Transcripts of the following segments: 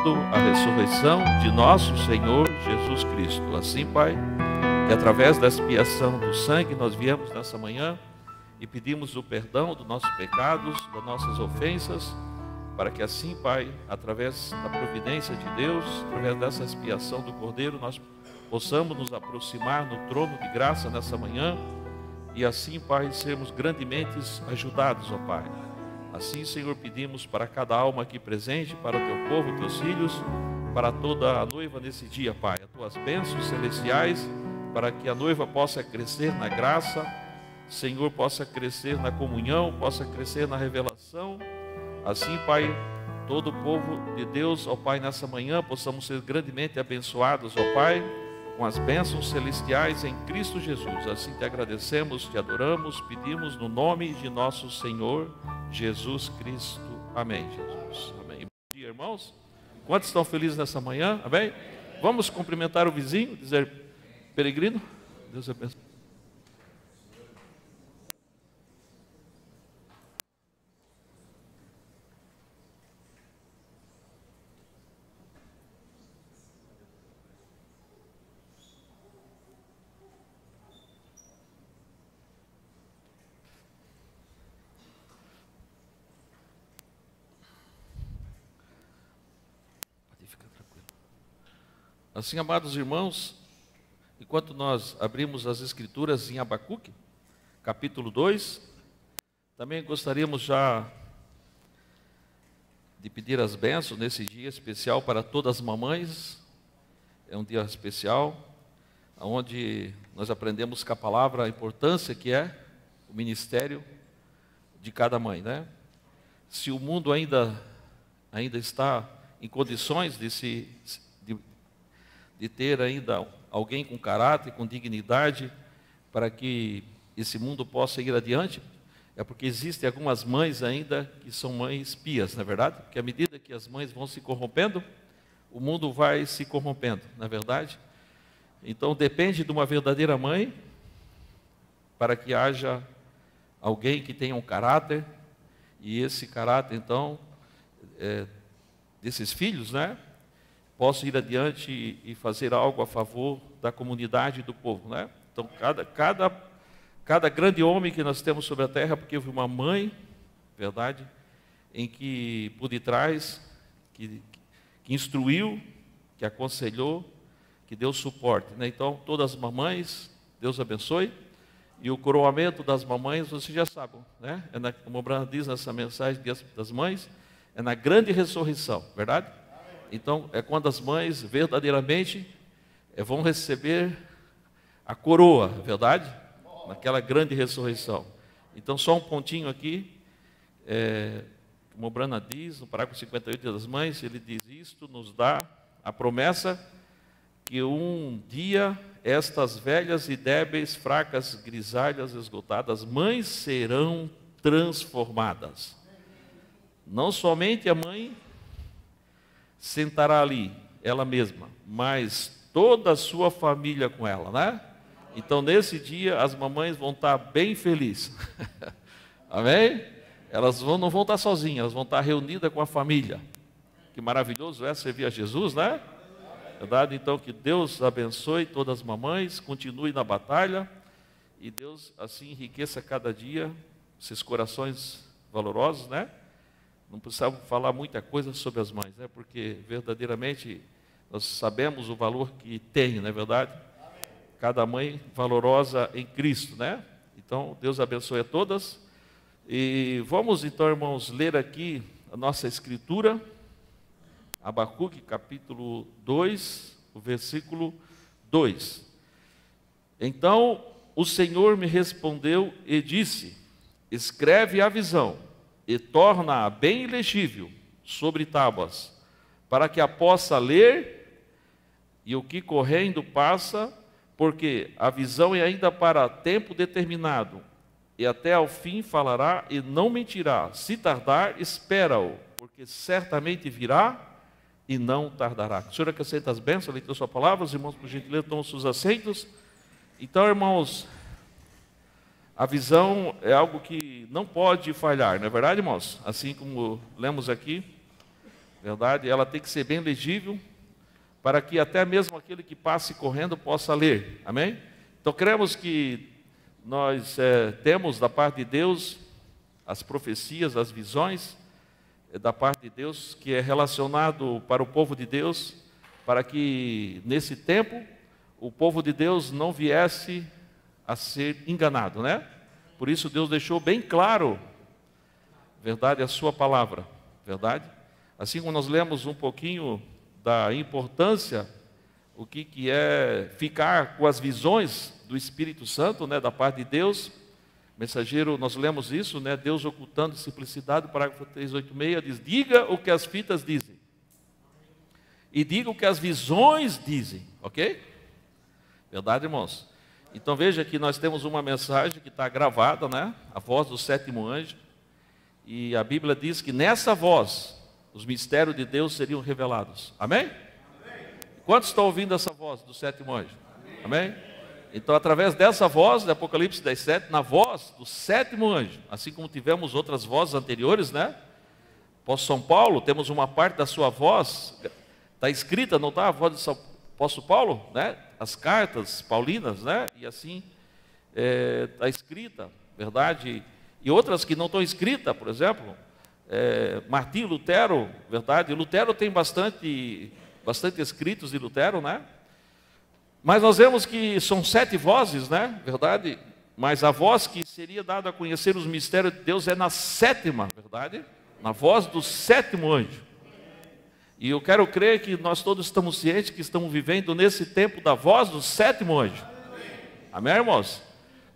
celebrando a ressurreição de nosso Senhor Jesus Cristo. Assim, Pai, que através da expiação do sangue nós viemos nessa manhã e pedimos o perdão dos nossos pecados, das nossas ofensas, para que assim, Pai, através da providência de Deus, através dessa expiação do Cordeiro, nós possamos nos aproximar no trono de graça nessa manhã e assim, Pai, sermos grandemente ajudados, ó Pai. Assim, Senhor, pedimos para cada alma aqui presente, para o teu povo, teus filhos, para toda a noiva nesse dia, Pai, as tuas bênçãos celestiais, para que a noiva possa crescer na graça, Senhor, possa crescer na comunhão, possa crescer na revelação. Assim, Pai, todo o povo de Deus, ó Pai, nessa manhã, possamos ser grandemente abençoados, ó Pai, com as bênçãos celestiais em Cristo Jesus. Assim te agradecemos, te adoramos, pedimos no nome de nosso Senhor Jesus Cristo. Amém, Jesus. Amém. Bom dia, irmãos. Quantos estão felizes nessa manhã? Amém? Vamos cumprimentar o vizinho, dizer, peregrino, Deus abençoe. Assim, amados irmãos, enquanto nós abrimos as escrituras em Abacuque, capítulo 2, também gostaríamos já de pedir as bênçãos nesse dia especial para todas as mamães. É um dia especial, onde nós aprendemos com a palavra a importância que é o ministério de cada mãe, né? Se o mundo ainda está em condições de ter ainda alguém com caráter, com dignidade, para que esse mundo possa ir adiante, é porque existem algumas mães ainda que são mães pias, não é verdade? Porque à medida que as mães vão se corrompendo, o mundo vai se corrompendo, não é verdade? Então depende de uma verdadeira mãe, para que haja alguém que tenha um caráter, e esse caráter então, desses filhos, né? Posso ir adiante e fazer algo a favor da comunidade e do povo, né? Então, cada grande homem que nós temos sobre a terra, porque houve uma mãe, verdade, em que por detrás, que instruiu, que aconselhou, que deu suporte, né? Então, todas as mamães, Deus abençoe, e o coroamento das mamães, vocês já sabem, né? Como o Brana diz nessa mensagem das mães, é na grande ressurreição, verdade? Então, é quando as mães verdadeiramente vão receber a coroa, verdade? Naquela grande ressurreição. Então, só um pontinho aqui, como o Brana diz, no parágrafo 58 das mães, ele diz, isto nos dá a promessa que um dia estas velhas e débeis, fracas, grisalhas, esgotadas, mães serão transformadas. Não somente a mãe sentará ali, ela mesma, mas toda a sua família com ela, né? Então, nesse dia, as mamães vão estar bem felizes. Amém? Elas não vão estar sozinhas, elas vão estar reunidas com a família. Que maravilhoso é servir a Jesus, né? Verdade? Então, que Deus abençoe todas as mamães, continue na batalha, e Deus assim enriqueça cada dia esses corações valorosos, né? Não precisamos falar muita coisa sobre as mães, né? Porque verdadeiramente nós sabemos o valor que tem, não é verdade? Cada mãe valorosa em Cristo, né? Então, Deus abençoe a todas. E vamos então, irmãos, ler aqui a nossa escritura, Abacuque, capítulo 2, o versículo 2. Então, o Senhor me respondeu e disse, escreve a visão, e torna-a bem legível sobre tábuas, para que a possa ler, e o que correndo passa, porque a visão é ainda para tempo determinado, e até ao fim falará e não mentirá. Se tardar, espera-o, porque certamente virá e não tardará. O Senhor acrescenta as bênçãos, leitura sua palavra, os irmãos, por gentileza, tomam seus assentos. Então, irmãos, a visão é algo que não pode falhar, não é verdade, irmãos? Assim como lemos aqui, verdade, ela tem que ser bem legível, para que até mesmo aquele que passe correndo possa ler, amém? Então, cremos que nós temos da parte de Deus as profecias, as visões da parte de Deus, que é relacionado para o povo de Deus, para que nesse tempo o povo de Deus não viesse a ser enganado, né? Por isso Deus deixou bem claro, verdade, a sua palavra, verdade? Assim como nós lemos um pouquinho da importância, o que é ficar com as visões do Espírito Santo, né, da parte de Deus. Mensageiro, nós lemos isso, né, Deus ocultando simplicidade, parágrafo 386, diz, diga o que as fitas dizem, e diga o que as visões dizem, ok? Verdade, irmãos? Então veja que nós temos uma mensagem que está gravada, né, a voz do sétimo anjo, e a Bíblia diz que nessa voz, os mistérios de Deus seriam revelados, amém? Quantos estão ouvindo essa voz do sétimo anjo? Amém? Então, através dessa voz, de Apocalipse 10:7, na voz do sétimo anjo, assim como tivemos outras vozes anteriores, né? Apóstolo São Paulo, temos uma parte da sua voz, está escrita, não está? A voz do apóstolo Paulo, né? As cartas paulinas, né? E assim, está escrita, verdade? E outras que não estão escritas, por exemplo, Martim Lutero, verdade? Lutero tem bastante escritos de Lutero, né? Mas nós vemos que são 7 vozes, né? Verdade? Mas a voz que seria dada a conhecer os mistérios de Deus é na 7ª, verdade? Na voz do sétimo anjo. E eu quero crer que nós todos estamos cientes que estamos vivendo nesse tempo da voz do sétimo anjo. Amém, irmãos?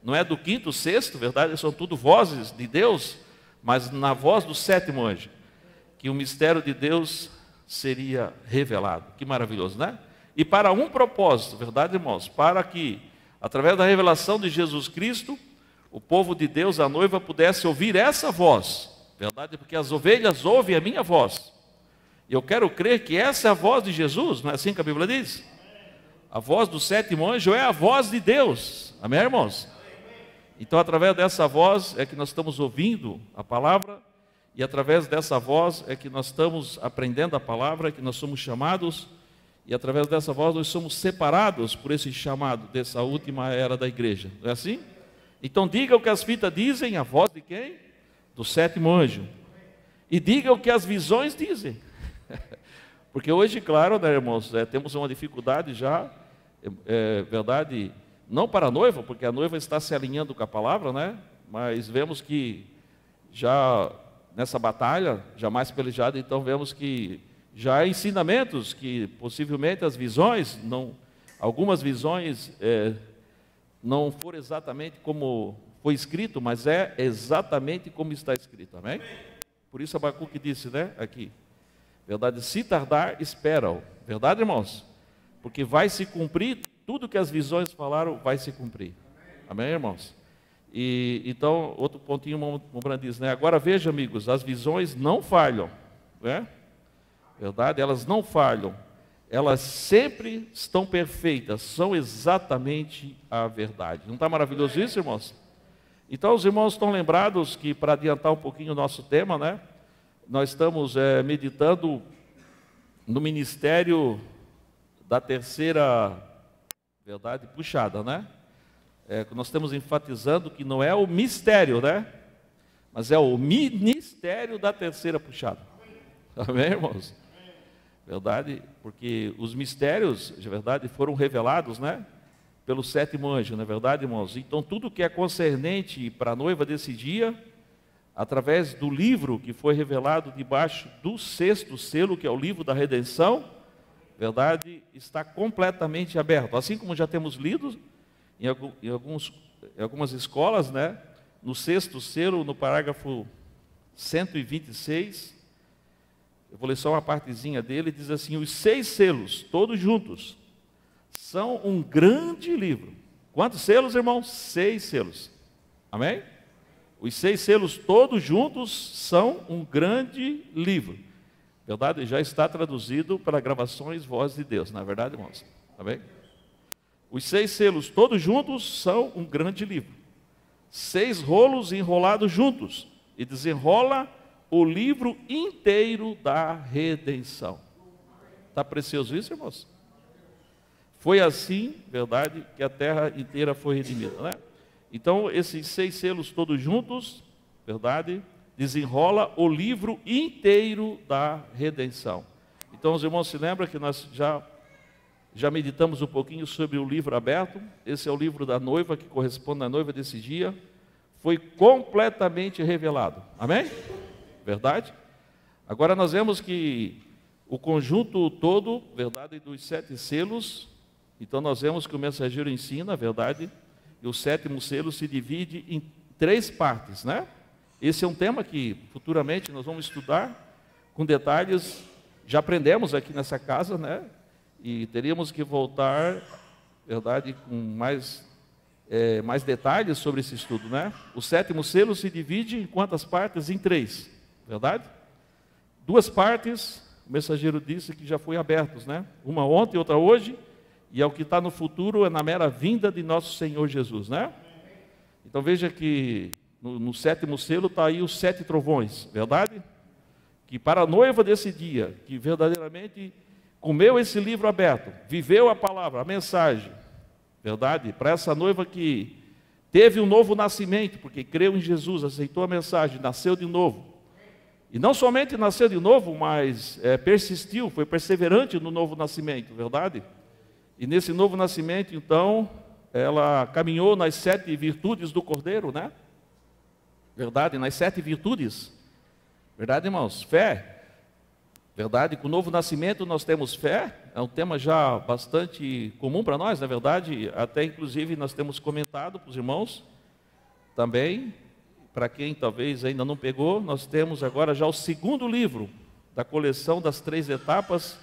Não é do 5º, 6º, verdade? São tudo vozes de Deus, mas na voz do sétimo anjo, que o mistério de Deus seria revelado. Que maravilhoso, né? E para um propósito, verdade, irmãos? Para que, através da revelação de Jesus Cristo, o povo de Deus, a noiva, pudesse ouvir essa voz, verdade? Porque as ovelhas ouvem a minha voz. E eu quero crer que essa é a voz de Jesus, não é assim que a Bíblia diz? A voz do sétimo anjo é a voz de Deus, amém, irmãos? Então, através dessa voz é que nós estamos ouvindo a palavra, e através dessa voz é que nós estamos aprendendo a palavra, que nós somos chamados, e através dessa voz nós somos separados por esse chamado dessa última era da igreja, não é assim? Então diga o que as fitas dizem, a voz de quem? Do sétimo anjo. E diga o que as visões dizem. Porque hoje, claro, né, irmãos, temos uma dificuldade já, verdade, não para a noiva, porque a noiva está se alinhando com a palavra, né? Mas vemos que já nessa batalha, jamais pelejada, então vemos que já há ensinamentos que possivelmente as visões, algumas visões não foram exatamente como foi escrito, mas é exatamente como está escrito, amém? Por isso Abacuque disse, né, aqui, verdade, se tardar, espera-o, verdade, irmãos? Porque vai se cumprir, tudo que as visões falaram vai se cumprir, amém, irmãos? E então, outro pontinho, o Brand diz, né, agora veja, amigos, as visões não falham, né? Verdade? Elas não falham, elas sempre estão perfeitas, são exatamente a verdade. Não está maravilhoso isso, irmãos? Então, os irmãos estão lembrados que, para adiantar um pouquinho o nosso tema, né? Nós estamos meditando no ministério da terceira, verdade, puxada, né? Nós estamos enfatizando que não é o mistério, né? Mas é o ministério da terceira puxada. Amém, irmãos? Verdade? Porque os mistérios, de verdade, foram revelados, né? Pelo sétimo anjo, não é verdade, irmãos? Então, tudo que é concernente para a noiva desse dia, através do livro que foi revelado debaixo do 6º selo, que é o livro da redenção, verdade, está completamente aberto. Assim como já temos lido em algumas escolas, né? No 6º selo, no parágrafo 126, eu vou ler só uma partezinha dele, diz assim, os 6 selos, todos juntos, são um grande livro. Quantos selos, irmãos? 6 selos. Amém? Os 6 selos todos juntos são um grande livro. Verdade? Já está traduzido para gravações Voz de Deus, não é verdade, irmãos? Amém? Os 6 selos todos juntos são um grande livro. 6 rolos enrolados juntos, e desenrola o livro inteiro da redenção. Está precioso isso, irmãos? Foi assim, verdade, que a terra inteira foi redimida, né? Então, esses 6 selos todos juntos, verdade, desenrola o livro inteiro da redenção. Então, os irmãos se lembram que nós já meditamos um pouquinho sobre o livro aberto. Esse é o livro da noiva, que corresponde à noiva desse dia. Foi completamente revelado. Amém? Verdade? Agora nós vemos que o conjunto todo, verdade, dos 7 selos, então nós vemos que o mensageiro ensina, verdade, e o 7º selo se divide em 3 partes, né? Esse é um tema que futuramente nós vamos estudar com detalhes. Já aprendemos aqui nessa casa, né? E teríamos que voltar, verdade, com mais detalhes sobre esse estudo, né? O 7º selo se divide em quantas partes? Em 3, verdade? 2 partes, o mensageiro disse que já foi abertos, né? Uma ontem, outra hoje, e é o que está no futuro, é na mera vinda de nosso Senhor Jesus, né? Então veja que no 7º selo está aí os 7 trovões, verdade? Que para a noiva desse dia, que verdadeiramente comeu esse livro aberto, viveu a palavra, a mensagem, verdade? Para essa noiva que teve um novo nascimento, porque creu em Jesus, aceitou a mensagem, nasceu de novo. E não somente nasceu de novo, mas persistiu, foi perseverante no novo nascimento, verdade? E nesse novo nascimento, então, ela caminhou nas 7 virtudes do Cordeiro, né? Verdade, nas 7 virtudes. Verdade, irmãos? Fé. Verdade, com o novo nascimento nós temos fé. É um tema já bastante comum para nós, na verdade. Até, inclusive, nós temos comentado para os irmãos também. Para quem talvez ainda não pegou, nós temos agora já o 2º livro da coleção das 3 etapas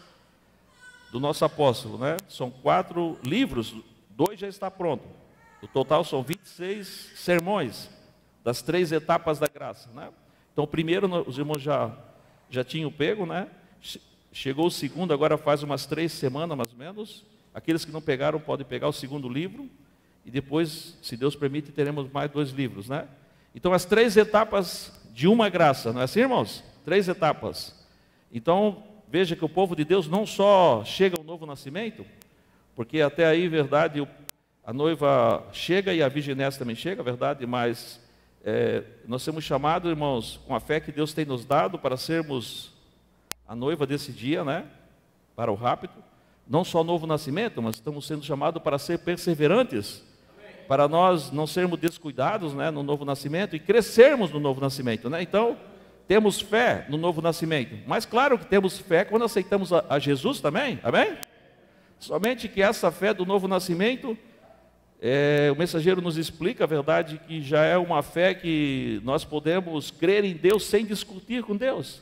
do nosso apóstolo, né? São 4 livros, 2 já está pronto. O total são 26 sermões das 3 etapas da graça, né? Então, o primeiro os irmãos já tinham pego, né? Chegou o 2º, agora faz umas 3 semanas mais ou menos. Aqueles que não pegaram podem pegar o 2º livro e depois, se Deus permite, teremos mais 2 livros, né? Então, as 3 etapas de uma graça, não é assim, irmãos? 3 etapas. Então, veja que o povo de Deus não só chega ao novo nascimento, porque até aí, verdade, a noiva chega e a virginessa também chega, verdade, mas nós somos chamados, irmãos, com a fé que Deus tem nos dado para sermos a noiva desse dia, né? Para o rapto. Não só novo nascimento, mas estamos sendo chamados para ser perseverantes, para nós não sermos descuidados, né, no novo nascimento e crescermos no novo nascimento, né? Então, temos fé no novo nascimento, mas claro que temos fé quando aceitamos a Jesus também, amém? Somente que essa fé do novo nascimento, o mensageiro nos explica a verdade que já é uma fé que nós podemos crer em Deus sem discutir com Deus.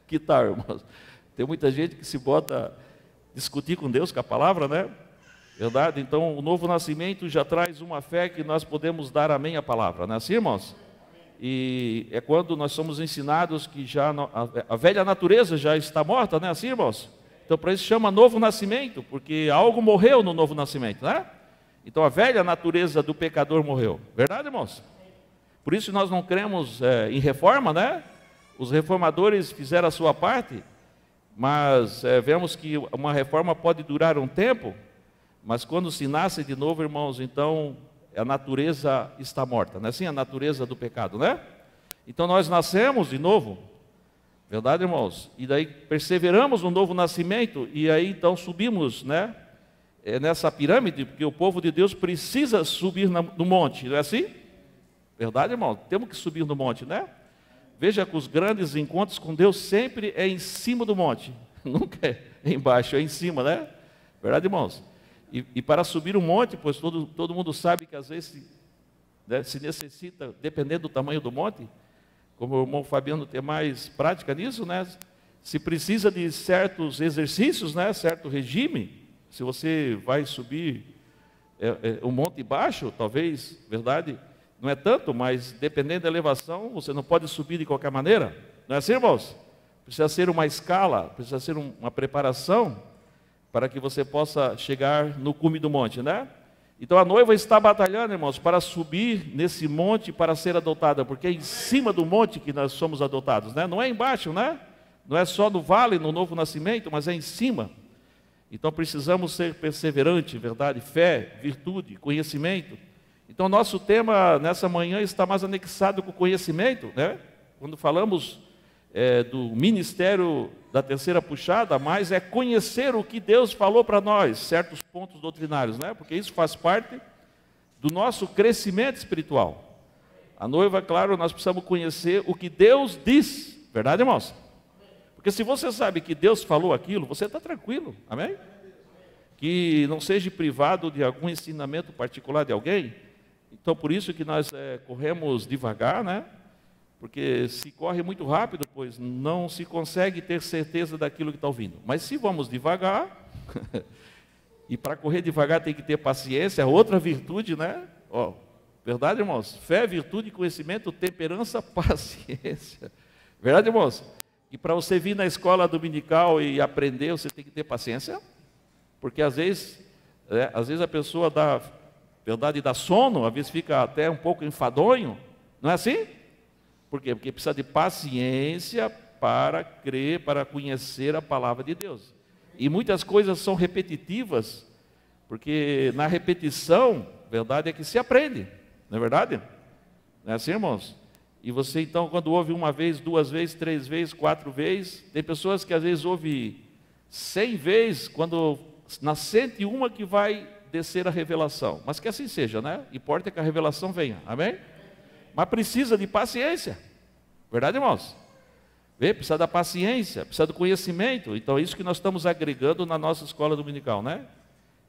Que tal, irmãos? Tem muita gente que se bota a discutir com Deus, com a palavra, né? Verdade? Então, o novo nascimento já traz uma fé que nós podemos dar amém à palavra, não é assim, irmãos? E é quando nós somos ensinados que já a velha natureza já está morta, não é assim, irmãos? Então, para isso chama novo nascimento, porque algo morreu no novo nascimento, né? Então, a velha natureza do pecador morreu. Verdade, irmãos? Por isso nós não cremos em reforma, né? Os reformadores fizeram a sua parte, mas vemos que uma reforma pode durar um tempo, mas quando se nasce de novo, irmãos, então a natureza está morta, não é assim? A natureza do pecado, né? Então nós nascemos de novo, verdade, irmãos? E daí perseveramos no novo nascimento, e aí então subimos, né? Nessa pirâmide, porque o povo de Deus precisa subir no monte, não é assim? Verdade, irmão? Temos que subir no monte, né? Veja que os grandes encontros com Deus sempre é em cima do monte, nunca é embaixo, é em cima, né? Verdade, irmãos? E para subir um monte, pois todo mundo sabe que às vezes né, se necessita, dependendo do tamanho do monte, como o irmão Fabiano tem mais prática nisso, né? Se precisa de certos exercícios, né? Certo regime, se você vai subir um monte baixo, talvez, verdade, não é tanto, mas dependendo da elevação, você não pode subir de qualquer maneira, não é assim, irmãos? Precisa ser uma escala, precisa ser uma preparação, para que você possa chegar no cume do monte, né? Então a noiva está batalhando, irmãos, para subir nesse monte para ser adotada, porque é em cima do monte que nós somos adotados, né? Não é embaixo, né? Não é só no vale, no novo nascimento, mas é em cima. Então precisamos ser perseverantes, verdade? Fé, virtude, conhecimento. Então nosso tema nessa manhã está mais anexado com o conhecimento, né? Quando falamos do ministério da terceira puxada, mas é conhecer o que Deus falou para nós, certos pontos doutrinários, né? Porque isso faz parte do nosso crescimento espiritual. A noiva, claro, nós precisamos conhecer o que Deus diz, verdade, irmãos? Porque se você sabe que Deus falou aquilo, você está tranquilo, amém? Que não seja privado de algum ensinamento particular de alguém. Então, por isso que nós corremos devagar, né? Porque se corre muito rápido, pois não se consegue ter certeza daquilo que está ouvindo. Mas se vamos devagar, e para correr devagar tem que ter paciência, outra virtude, né? Ó, verdade, irmãos? Fé, virtude, conhecimento, temperança, paciência. Verdade, irmãos? E para você vir na escola dominical e aprender, você tem que ter paciência, porque às vezes a pessoa dá sono, às vezes fica até um pouco enfadonho, não é assim? Por quê? Porque precisa de paciência para crer, para conhecer a palavra de Deus. E muitas coisas são repetitivas, porque na repetição, verdade é que se aprende, não é verdade? Não é assim, irmãos? E você então, quando ouve uma vez, duas vezes, três vezes, quatro vezes, tem pessoas que às vezes ouvem 100 vezes, quando na 101 que vai descer a revelação. Mas que assim seja, né? Importa que a revelação venha, amém? Mas precisa de paciência, verdade, irmãos? Precisa da paciência, precisa do conhecimento. Então é isso que nós estamos agregando na nossa escola dominical, né?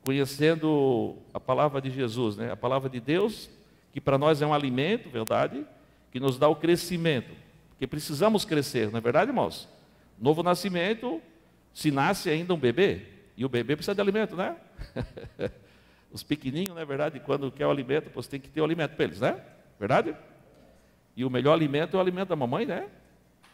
Conhecendo a palavra de Jesus, né? A palavra de Deus, que para nós é um alimento, verdade? Que nos dá o crescimento, porque precisamos crescer, não é verdade, irmãos? Novo nascimento, se nasce ainda um bebê, e o bebê precisa de alimento, né? Os pequenininhos, não é verdade? Quando quer o alimento, você tem que ter o alimento para eles, né? Verdade? E o melhor alimento é o alimento da mamãe, né?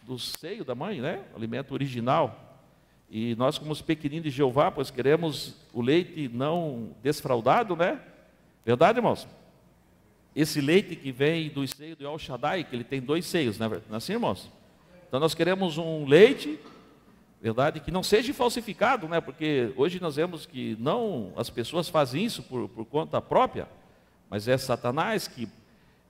Do seio da mãe, né? O alimento original. E nós, como os pequeninos de Jeová, pois queremos o leite não desfraudado, né? Verdade, irmãos? Esse leite que vem do seio do El Shaddai, que ele tem 2 seios, não é assim, irmãos? Então nós queremos um leite, verdade, que não seja falsificado, né? Porque hoje nós vemos que não as pessoas fazem isso por conta própria, mas é Satanás que,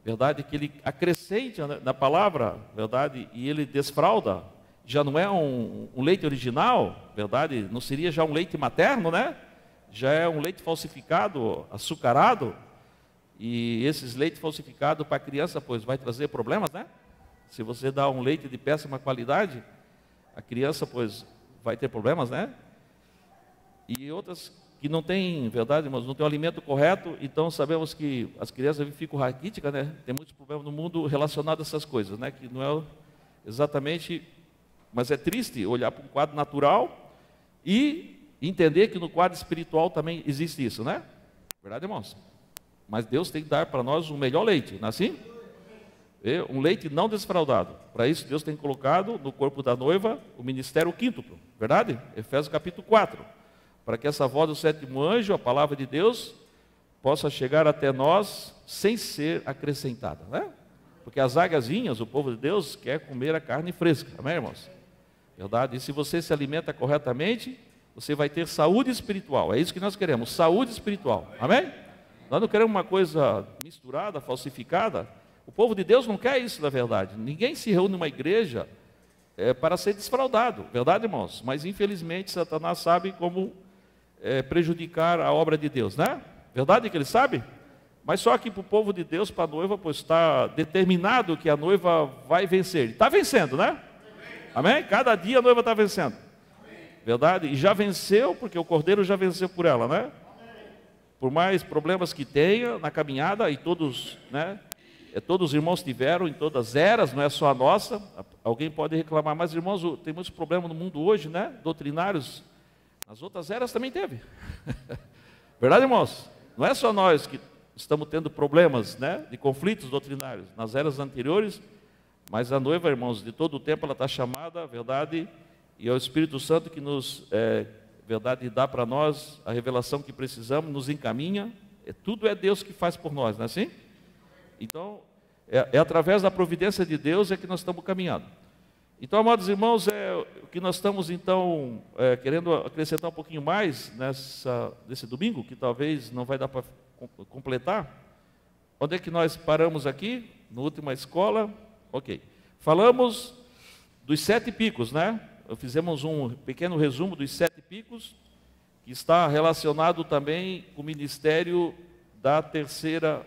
verdade, que ele acrescenta na palavra, verdade, e ele desfrauda. Já não é um leite original, verdade, não seria já um leite materno, né? Já é um leite falsificado, açucarado. E esses leites falsificados para a criança, pois vai trazer problemas, né? Se você dá um leite de péssima qualidade, a criança, pois, vai ter problemas, né? E outras que não têm, verdade, irmãos, não tem o alimento correto, então sabemos que as crianças ficam raquíticas, né? Tem muitos problemas no mundo relacionados a essas coisas, né? Que não é exatamente, mas é triste olhar para um quadro natural e entender que no quadro espiritual também existe isso, né? Verdade, irmãos? Mas Deus tem que dar para nós o melhor leite, não é assim? Um leite não desfraudado. Para isso Deus tem colocado no corpo da noiva o ministério quíntuplo, verdade? Efésios capítulo 4. Para que essa voz do 7º anjo, a palavra de Deus, possa chegar até nós sem ser acrescentada, né? Porque as águiazinhas, o povo de Deus, quer comer a carne fresca, amém, irmãos? Verdade? E se você se alimenta corretamente, você vai ter saúde espiritual. É isso que nós queremos, saúde espiritual, amém? Nós não queremos uma coisa misturada, falsificada. O povo de Deus não quer isso, na verdade. Ninguém se reúne numa igreja para ser desfraudado, verdade, irmãos? Mas infelizmente Satanás sabe como prejudicar a obra de Deus, né? Verdade que ele sabe? Mas só que para o povo de Deus, para a noiva, pois está determinado que a noiva vai vencer. Está vencendo, né? Amém? Cada dia a noiva está vencendo. Verdade? E já venceu, porque o Cordeiro já venceu por ela, né? Por mais problemas que tenha na caminhada, e todos, né? Todos os irmãos tiveram em todas as eras, não é só a nossa. Alguém pode reclamar, mas irmãos, tem muitos problemas no mundo hoje, né? Doutrinários. Nas outras eras também teve. Verdade, irmãos? Não é só nós que estamos tendo problemas, né? De conflitos doutrinários. Nas eras anteriores, mas a noiva, irmãos, de todo o tempo ela está chamada, verdade, e é o Espírito Santo que nos, verdade, dá para nós a revelação que precisamos, nos encaminha, Tudo é Deus que faz por nós, não é assim? Então, é através da providência de Deus é que nós estamos caminhando. Então, amados irmãos, o que nós estamos, então, querendo acrescentar um pouquinho mais nesse domingo, que talvez não vai dar para completar. Onde é que nós paramos aqui? Na última escola? Ok. Falamos dos 7 picos, né? Fizemos um pequeno resumo dos 7 picos, que está relacionado também com o ministério da terceira,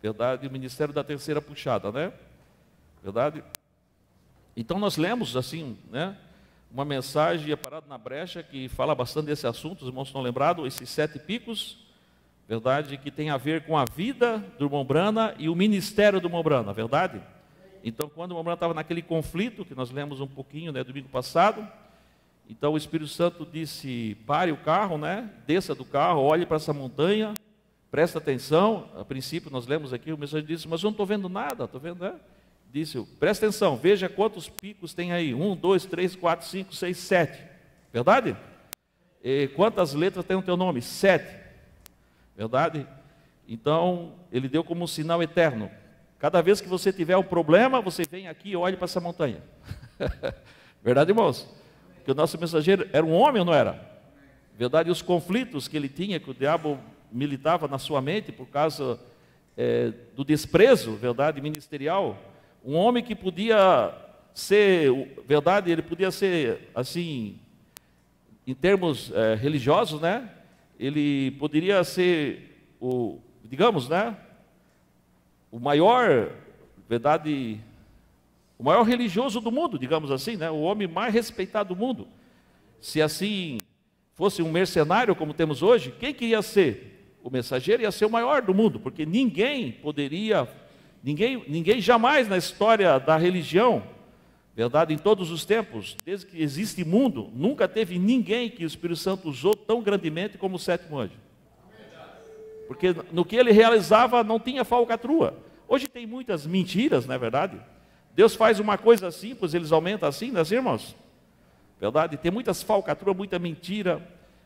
verdade? O ministério da terceira puxada, né? Verdade? Então nós lemos assim, né? Uma mensagem parada na brecha que fala bastante desse assunto, os irmãos estão lembrados, esses 7 picos, verdade? Que tem a ver com a vida do irmão Brana e o ministério do irmão Brana, verdade? Então quando o irmão Brana estava naquele conflito, que nós lemos um pouquinho, né, domingo passado, então o Espírito Santo disse, pare o carro, né? Desça do carro, olhe para essa montanha, presta atenção. A princípio nós lemos aqui, o mensageiro disse, mas eu não estou vendo nada, estou vendo, né? Disse, presta atenção, veja quantos picos tem aí, 1, 2, 3, 4, 5, 6, 7, verdade? E quantas letras tem o teu nome? 7, verdade? Então, ele deu como um sinal eterno, cada vez que você tiver um problema, você vem aqui e olha para essa montanha. Verdade, irmãos? Que o nosso mensageiro era um homem ou não era? Verdade, e os conflitos que ele tinha, que o diabo militava na sua mente por causa do desprezo, verdade, ministerial. Um homem que podia ser, verdade, ele podia ser, assim, em termos religiosos, né? Ele poderia ser, digamos, né? O maior, verdade, o maior religioso do mundo, digamos assim, né? O homem mais respeitado do mundo. Se assim fosse um mercenário como temos hoje, quem queria ser? O mensageiro ia ser o maior do mundo, porque ninguém poderia, ninguém jamais na história da religião, verdade, em todos os tempos, desde que existe mundo, nunca teve ninguém que o Espírito Santo usou tão grandemente como o 7º anjo. Porque no que ele realizava não tinha falcatrua. Hoje tem muitas mentiras, não é verdade? Deus faz uma coisa simples, eles aumentam assim, né, irmãos? Verdade? Tem muitas falcatruas, muita mentira,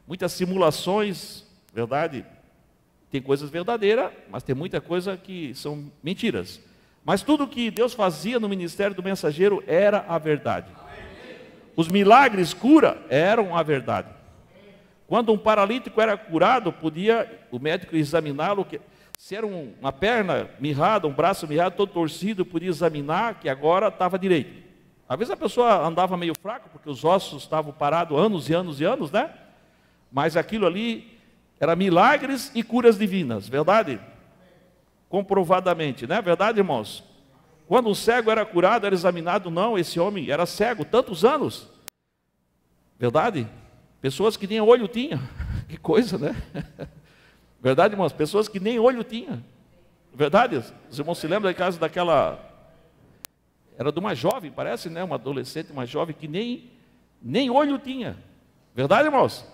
muitas simulações, verdade? Tem coisas verdadeiras, mas tem muita coisa que são mentiras. Mas tudo que Deus fazia no ministério do mensageiro era a verdade. Os milagres, cura, eram a verdade. Quando um paralítico era curado, podia o médico examiná-lo, se era uma perna mirrada, um braço mirrado, todo torcido, podia examinar que agora estava direito. Às vezes a pessoa andava meio fraco, porque os ossos estavam parados anos e anos e anos, né? Mas aquilo ali era milagres e curas divinas, verdade? Comprovadamente, né? Verdade, irmãos? Quando um cego era curado, era examinado, não, esse homem era cego tantos anos. Verdade? Pessoas que nem olho tinham. Que coisa, né? Verdade, irmãos? Pessoas que nem olho tinham. Verdade? Os irmãos se lembram da casa daquela... Era de uma jovem, parece, né? Uma adolescente, uma jovem que nem olho tinha. Verdade, irmãos?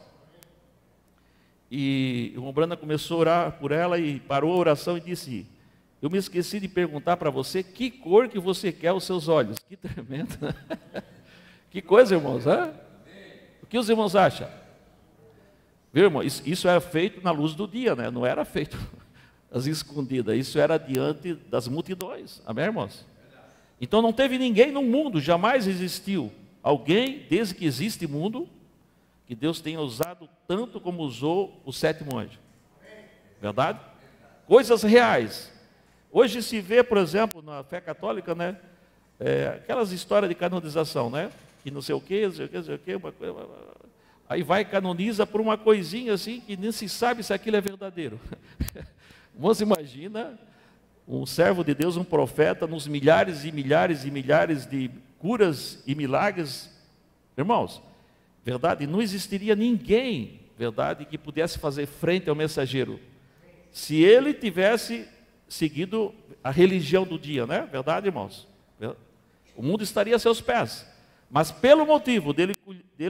E o irmão Brana começou a orar por ela e parou a oração e disse, eu me esqueci de perguntar para você que cor que você quer os seus olhos. Que tremendo. Que coisa, irmãos, hein? O que os irmãos acham? Viu, irmão? Isso era feito na luz do dia, né? Não era feito às escondidas. Isso era diante das multidões. Amém, irmãos? Então não teve ninguém no mundo, jamais existiu alguém, desde que existe mundo, que Deus tenha usado tanto como usou o 7º anjo. Verdade? Coisas reais. Hoje se vê, por exemplo, na fé católica, né? Aquelas histórias de canonização, né? Que não sei o quê, não sei o quê, não sei o quê, aí vai e canoniza por uma coisinha assim, que nem se sabe se aquilo é verdadeiro. Você imagina um servo de Deus, um profeta, nos milhares e milhares e milhares de curas e milagres. Irmãos, verdade, não existiria ninguém, verdade, que pudesse fazer frente ao mensageiro, se ele tivesse seguido a religião do dia, né? Verdade, irmãos? O mundo estaria a seus pés. Mas pelo motivo dele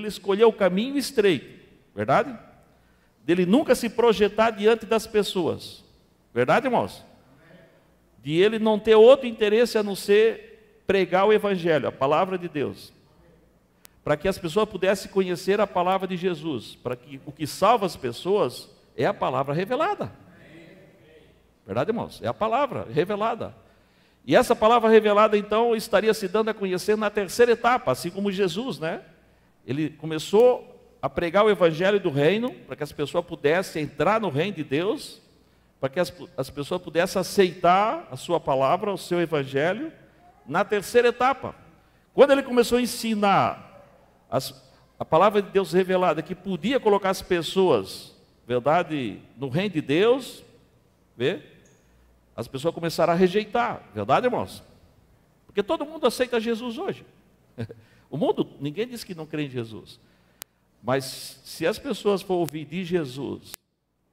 escolher o caminho estreito, verdade? Dele nunca se projetar diante das pessoas, verdade, irmãos? De ele não ter outro interesse a não ser pregar o evangelho, a palavra de Deus, para que as pessoas pudessem conhecer a palavra de Jesus, para que o que salva as pessoas é a palavra revelada. Verdade, irmãos? É a palavra revelada. E essa palavra revelada, então, estaria se dando a conhecer na terceira etapa, assim como Jesus, né? Ele começou a pregar o evangelho do reino, para que as pessoas pudessem entrar no reino de Deus, para que as pessoas pudessem aceitar a sua palavra, o seu evangelho, na terceira etapa. Quando ele começou a ensinar a palavra de Deus revelada, que podia colocar as pessoas, verdade, no reino de Deus, vê? As pessoas começaram a rejeitar, verdade, irmãos? Porque todo mundo aceita Jesus hoje. O mundo, ninguém diz que não crê em Jesus. Mas se as pessoas for ouvir de Jesus,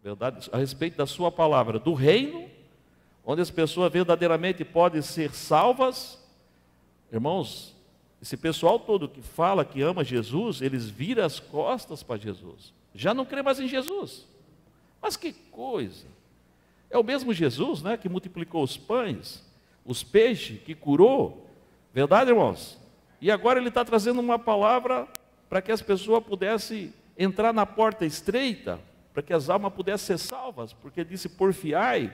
verdade, a respeito da sua palavra, do reino, onde as pessoas verdadeiramente podem ser salvas, irmãos, esse pessoal todo que fala que ama Jesus, eles viram as costas para Jesus. Já não crê mais em Jesus. Mas que coisa! É o mesmo Jesus, né, que multiplicou os pães, os peixes, que curou. Verdade, irmãos? E agora ele está trazendo uma palavra para que as pessoas pudessem entrar na porta estreita, para que as almas pudessem ser salvas, porque disse, porfiai,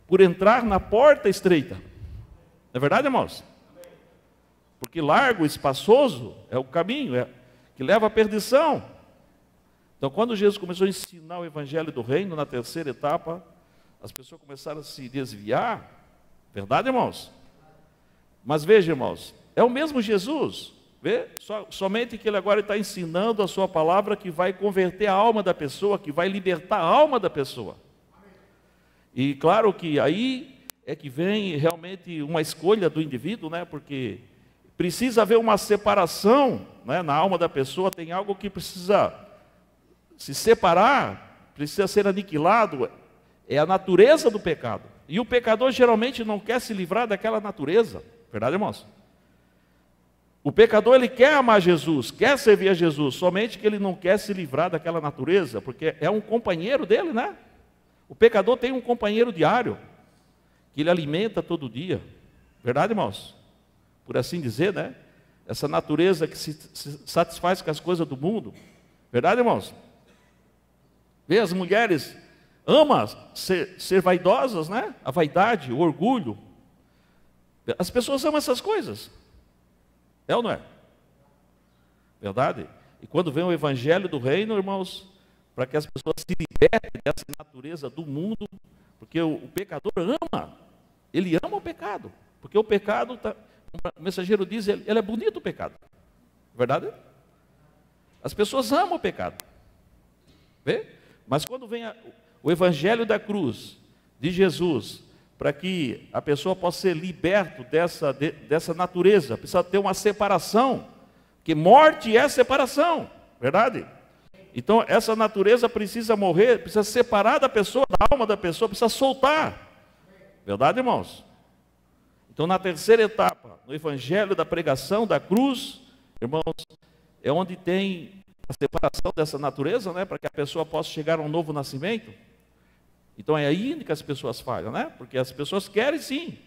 por entrar na porta estreita. Não é verdade, irmãos? Porque largo, espaçoso, é o caminho, que leva à perdição. Então, quando Jesus começou a ensinar o evangelho do reino, na terceira etapa, as pessoas começaram a se desviar. Verdade, irmãos? Mas veja, irmãos, é o mesmo Jesus. Vê? Somente que ele agora está ensinando a sua palavra que vai converter a alma da pessoa, que vai libertar a alma da pessoa. E claro que aí é que vem realmente uma escolha do indivíduo, né? Porque precisa haver uma separação, né? Na alma da pessoa, tem algo que precisa se separar, precisa ser aniquilado, é a natureza do pecado. E o pecador geralmente não quer se livrar daquela natureza. Verdade, irmãos? O pecador, ele quer amar Jesus, quer servir a Jesus, somente que ele não quer se livrar daquela natureza, porque é um companheiro dele, né? O pecador tem um companheiro diário, que ele alimenta todo dia. Verdade, irmãos? Por assim dizer, né? Essa natureza que se satisfaz com as coisas do mundo. Verdade, irmãos? Vê, as mulheres amam ser vaidosas, né? A vaidade, o orgulho. As pessoas amam essas coisas. É ou não é? Verdade? E quando vem o evangelho do reino, irmãos, para que as pessoas se libertem dessa natureza do mundo, porque o pecador ama, ele ama o pecado, porque o pecado, o mensageiro diz, ele é bonito o pecado. Verdade? As pessoas amam o pecado. Vê? Mas quando vem o evangelho da cruz, de Jesus, para que a pessoa possa ser liberta dessa natureza, precisa ter uma separação, que morte é separação, verdade? Então essa natureza precisa morrer, precisa separar da pessoa, da alma da pessoa, precisa soltar, verdade, irmãos? Então na terceira etapa, no evangelho da pregação da cruz, irmãos, é onde tem a separação dessa natureza, né, para que a pessoa possa chegar a um novo nascimento. Então é aí que as pessoas falham, né? Porque as pessoas querem sim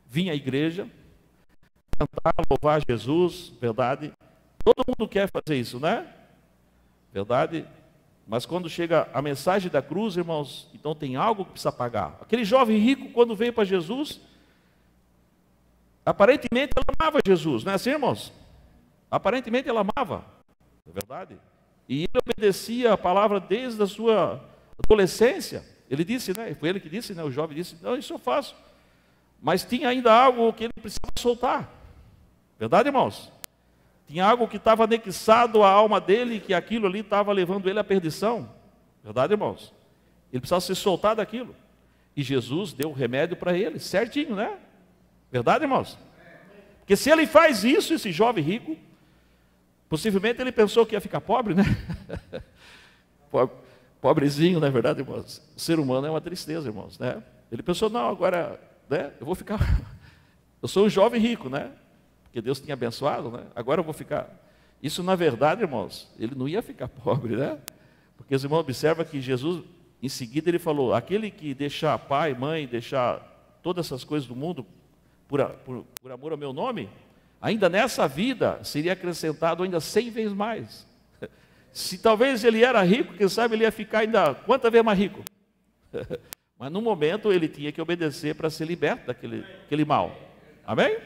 vir à igreja, cantar, louvar Jesus, verdade? Todo mundo quer fazer isso, né? Verdade? Mas quando chega a mensagem da cruz, irmãos, então tem algo que precisa pagar. Aquele jovem rico, quando veio para Jesus, aparentemente ele amava Jesus, não é assim, irmãos? Aparentemente ele amava, é verdade? E ele obedecia a palavra desde a sua adolescência. Ele disse, né? Foi ele que disse, né? O jovem disse, não, isso eu faço. Mas tinha ainda algo que ele precisava soltar. Verdade, irmãos? Tinha algo que estava anexado à alma dele, que aquilo ali estava levando ele à perdição. Verdade, irmãos? Ele precisava se soltar daquilo. E Jesus deu o remédio para ele, certinho, né? Verdade, irmãos? Porque se ele faz isso, esse jovem rico, possivelmente ele pensou que ia ficar pobre, né? Pobrezinho, não é verdade, irmãos? O ser humano é uma tristeza, irmãos, né? Ele pensou, não, agora, né, eu vou ficar... Eu sou um jovem rico, né? Porque Deus tinha abençoado, né? Agora eu vou ficar... Isso, na verdade, irmãos, ele não ia ficar pobre, né? Porque os irmãos observam que Jesus, em seguida, ele falou, aquele que deixar pai, mãe, deixar todas essas coisas do mundo por amor ao meu nome, ainda nessa vida seria acrescentado ainda 100 vezes mais. Se talvez ele era rico, quem sabe ele ia ficar ainda quantas vezes mais rico? Mas no momento ele tinha que obedecer para ser liberto daquele mal. Amém?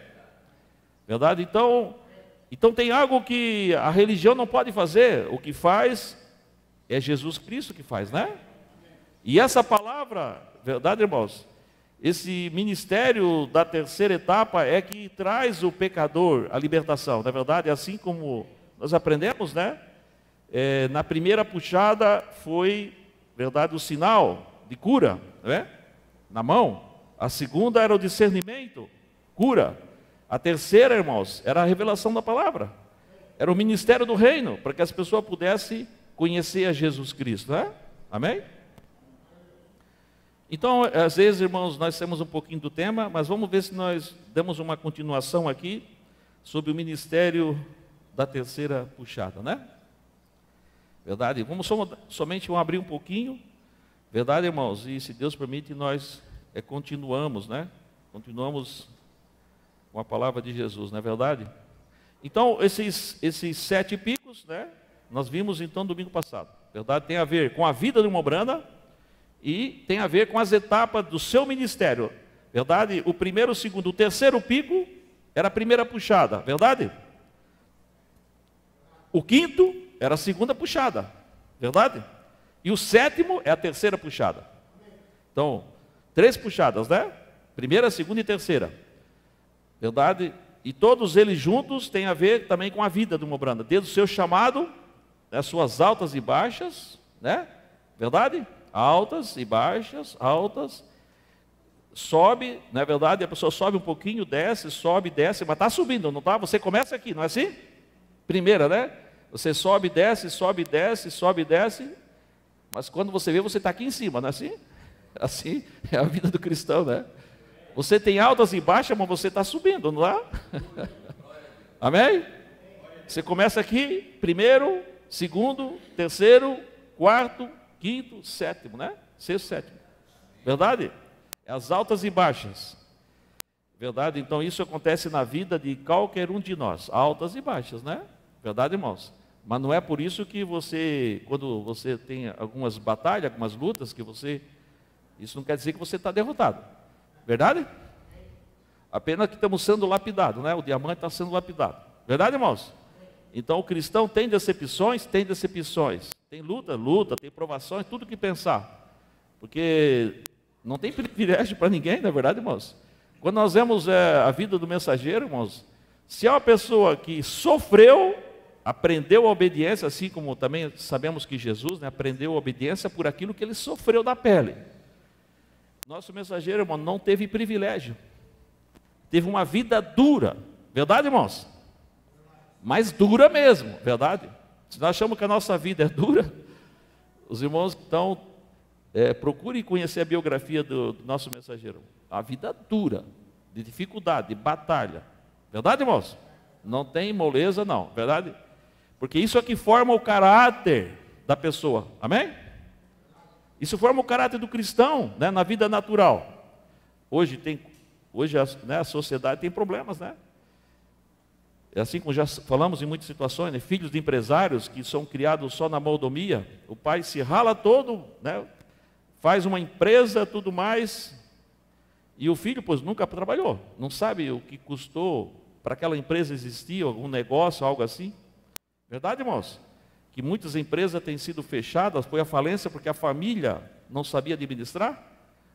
Verdade? Então tem algo que a religião não pode fazer. O que faz é Jesus Cristo que faz, né? E essa palavra, verdade, irmãos? Esse ministério da terceira etapa é que traz o pecador à libertação, não é verdade? Assim como nós aprendemos, né? Na primeira puxada foi, verdade, o sinal de cura, né? Na mão. A segunda era o discernimento, cura. A terceira, irmãos, era a revelação da palavra. Era o ministério do reino, para que as pessoas pudessem conhecer a Jesus Cristo, né? Amém? Então, às vezes, irmãos, nós temos um pouquinho do tema, mas vamos ver se nós damos uma continuação aqui sobre o ministério da terceira puxada, né? Verdade? Vamos somente abrir um pouquinho, verdade, irmãos? E se Deus permite, nós continuamos, né? Continuamos com a palavra de Jesus, não é verdade? Então, esses 7 picos, né? Nós vimos então domingo passado, verdade? Tem a ver com a vida de uma obranda e tem a ver com as etapas do seu ministério, verdade? O primeiro, o segundo, o terceiro pico era a primeira puxada, verdade? O quinto era a segunda puxada, verdade? E o sétimo é a terceira puxada. Então, 3 puxadas, né? Primeira, segunda e terceira, verdade? E todos eles juntos têm a ver também com a vida de uma obranda, desde o seu chamado, as suas altas e baixas, né? Verdade? Altas e baixas, altas, sobe, não é verdade? A pessoa sobe um pouquinho, desce, sobe, desce, mas está subindo, não está? Você começa aqui, não é assim? Primeira, né? Você sobe, desce, sobe, desce, sobe, desce, mas quando você vê, você está aqui em cima, não é assim? Assim é a vida do cristão, né? Você tem altas e baixas, mas você está subindo, não é? Amém? Você começa aqui, primeiro, segundo, terceiro, quarto, quinto, sétimo, né? Sexto, sétimo. Verdade? As altas e baixas. Verdade? Então isso acontece na vida de qualquer um de nós. Altas e baixas, né? Verdade, irmãos? Mas não é por isso que você, quando você tem algumas batalhas, algumas lutas, que você... Isso não quer dizer que você está derrotado. Verdade? Apenas que estamos sendo lapidados, né? O diamante está sendo lapidado. Verdade, irmãos? Então o cristão tem decepções, tem decepções. Tem luta, tem provações, tudo que pensar. Porque não tem privilégio para ninguém, não é verdade, irmãos? Quando nós vemos a vida do mensageiro, irmãos, se é uma pessoa que sofreu, aprendeu a obediência, assim como também sabemos que Jesus, né, aprendeu a obediência por aquilo que ele sofreu na pele. Nosso mensageiro, irmão, não teve privilégio. Teve uma vida dura. Verdade, irmãos? Mas dura mesmo, verdade? Se nós achamos que a nossa vida é dura, os irmãos então procurem conhecer a biografia do nosso mensageiro. A vida dura, de dificuldade, de batalha. Verdade, irmãos? Não tem moleza, não. Verdade? Porque isso é que forma o caráter da pessoa. Amém? Isso forma o caráter do cristão, né, na vida natural. Hoje a sociedade tem problemas, né? É assim como já falamos em muitas situações, né? Filhos de empresários que são criados só na mordomia, o pai se rala todo, né? Faz uma empresa, tudo mais, e o filho, pois, nunca trabalhou, não sabe o que custou para aquela empresa existir, algum negócio, algo assim. Verdade, irmãos? Que muitas empresas têm sido fechadas, foi a falência porque a família não sabia administrar,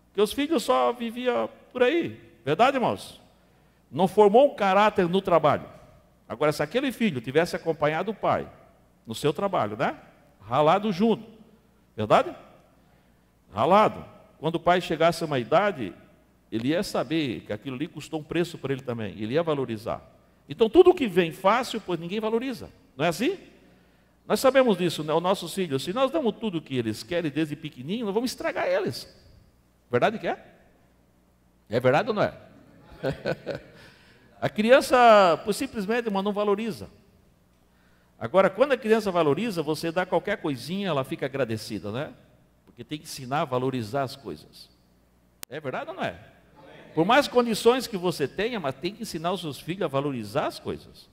porque os filhos só viviam por aí. Verdade, irmãos? Não formou um caráter no trabalho. Agora, se aquele filho tivesse acompanhado o pai no seu trabalho, né? Ralado junto. Verdade? Ralado. Quando o pai chegasse a uma idade, ele ia saber que aquilo ali custou um preço para ele também. Ele ia valorizar. Então, tudo que vem fácil, pois ninguém valoriza. Não é assim? Nós sabemos disso, né? Os nossos filhos, se nós damos tudo o que eles querem desde pequenininho, nós vamos estragar eles. Verdade que é? É verdade ou não é? A criança, simplesmente, não valoriza. Agora, quando a criança valoriza, você dá qualquer coisinha, ela fica agradecida, né? Porque tem que ensinar a valorizar as coisas. É verdade ou não é? Por mais condições que você tenha, mas tem que ensinar os seus filhos a valorizar as coisas.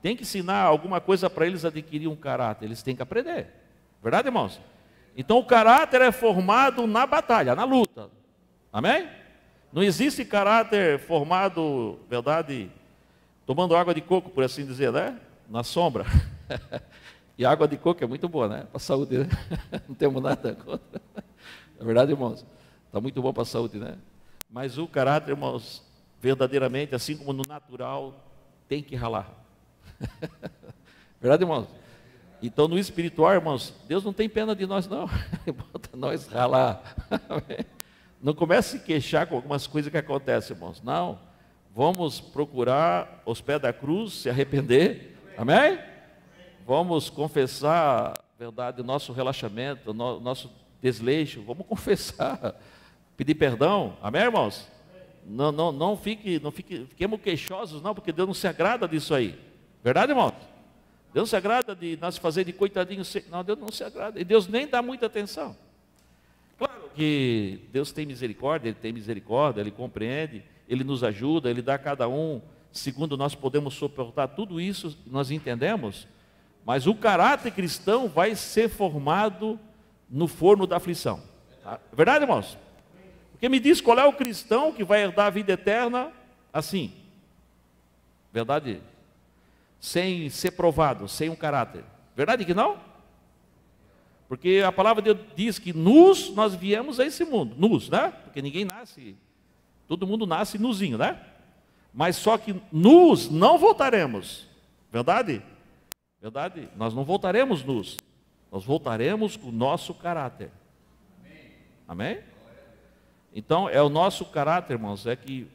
Tem que ensinar alguma coisa para eles adquirir um caráter, eles têm que aprender. Verdade, irmãos? Então o caráter é formado na batalha, na luta. Amém? Não existe caráter formado, verdade, tomando água de coco, por assim dizer, né? Na sombra. E a água de coco é muito boa, né? Para a saúde, né? Não temos nada contra. É verdade, irmãos? Está muito bom para a saúde, né? Mas o caráter, irmãos, verdadeiramente, assim como no natural, tem que ralar. Verdade, irmãos? Então, no espiritual, irmãos, Deus não tem pena de nós, não. Bota nós ralar. Não comece a se queixar com algumas coisas que acontecem, irmãos. Não. Vamos procurar os pés da cruz, se arrepender. Amém? Vamos confessar, verdade, o nosso relaxamento, o nosso desleixo. Vamos confessar, pedir perdão. Amém, irmãos? Não fiquemos queixosos, não, porque Deus não se agrada disso aí. Verdade, irmãos? Deus não se agrada de nós fazer de coitadinho. Não, Deus não se agrada. E Deus nem dá muita atenção. Claro que Deus tem misericórdia, Ele tem misericórdia, Ele compreende, Ele nos ajuda, Ele dá a cada um, segundo nós podemos suportar tudo isso, nós entendemos. Mas o caráter cristão vai ser formado no forno da aflição. Tá? Verdade, irmãos? Porque me diz qual é o cristão que vai herdar a vida eterna assim. Verdade? Sem ser provado, sem um caráter. Verdade que não? Porque a palavra de Deus diz que nós viemos a esse mundo, nus, né? Porque ninguém nasce, todo mundo nasce nuzinho, né? Mas só que nus não voltaremos. Verdade? Verdade? Nós não voltaremos nus. Nós voltaremos com o nosso caráter. Amém? Então, é o nosso caráter, irmãos, é que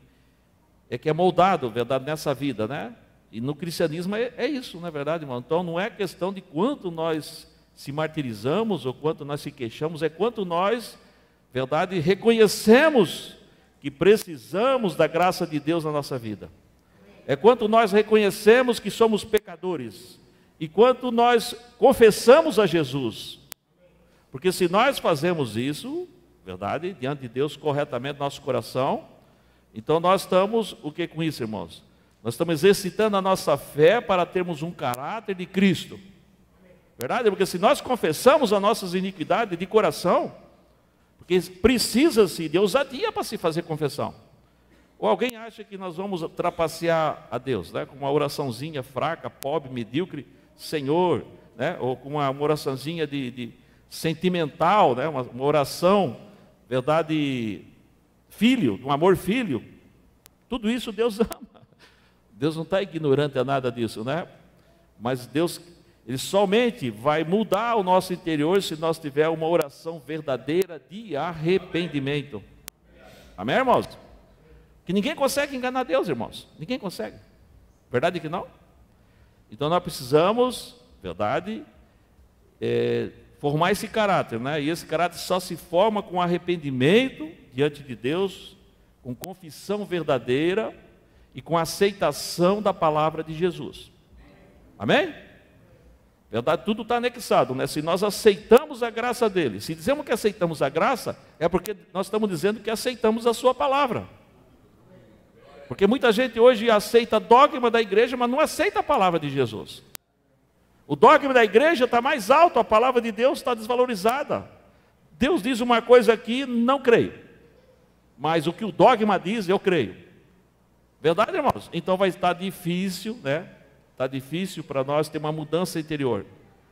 é moldado, verdade, nessa vida, né? E no cristianismo é isso, não é verdade, irmão? Então, não é questão de quanto nós se martirizamos ou quanto nós se queixamos, é quanto nós, verdade, reconhecemos que precisamos da graça de Deus na nossa vida. É quanto nós reconhecemos que somos pecadores e quanto nós confessamos a Jesus. Porque se nós fazemos isso, verdade, diante de Deus corretamente no nosso coração, então nós estamos, o que com isso, irmãos? Nós estamos exercitando a nossa fé para termos um caráter de Cristo. Verdade? Porque se nós confessamos as nossas iniquidades de coração, porque precisa-se de ousadia para se fazer confissão. Ou alguém acha que nós vamos trapacear a Deus, né? Com uma oraçãozinha fraca, pobre, medíocre, Senhor, né? Ou com uma oraçãozinha de sentimental, né? Uma oração, verdade, filho, um amor filho. Tudo isso Deus ama. Deus não está ignorante a nada disso, né? Mas Deus, Ele somente vai mudar o nosso interior se nós tivermos uma oração verdadeira de arrependimento. Amém, irmãos? Que ninguém consegue enganar Deus, irmãos. Ninguém consegue. Verdade que não? Então nós precisamos, verdade, formar esse caráter, né? E esse caráter só se forma com arrependimento diante de Deus, com confissão verdadeira e com aceitação da palavra de Jesus. Amém? Verdade, tudo está anexado, né? Se nós aceitamos a graça dele, se dizemos que aceitamos a graça, é porque nós estamos dizendo que aceitamos a sua palavra. Porque muita gente hoje aceita dogma da igreja, mas não aceita a palavra de Jesus. O dogma da igreja está mais alto, a palavra de Deus está desvalorizada. Deus diz uma coisa aqui, não creio. Mas o que o dogma diz, eu creio. Verdade, irmãos? Então vai estar difícil, né? Está difícil para nós ter uma mudança interior.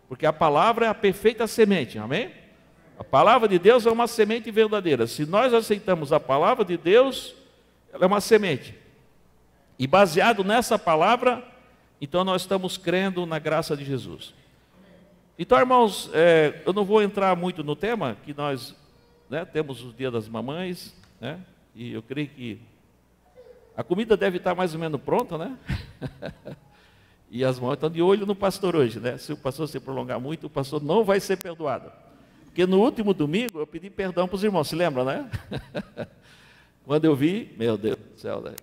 Porque a palavra é a perfeita semente, amém? A palavra de Deus é uma semente verdadeira. Se nós aceitamos a palavra de Deus, ela é uma semente. E baseado nessa palavra, então nós estamos crendo na graça de Jesus. Então, irmãos, eu não vou entrar muito no tema, que nós, né, temos o Dia das Mamães, né? E eu creio que a comida deve estar mais ou menos pronta, né? E as mães estão de olho no pastor hoje, né? Se o pastor se prolongar muito, o pastor não vai ser perdoado. Porque no último domingo eu pedi perdão para os irmãos, se lembra, né? Quando eu vi, meu Deus do céu, né?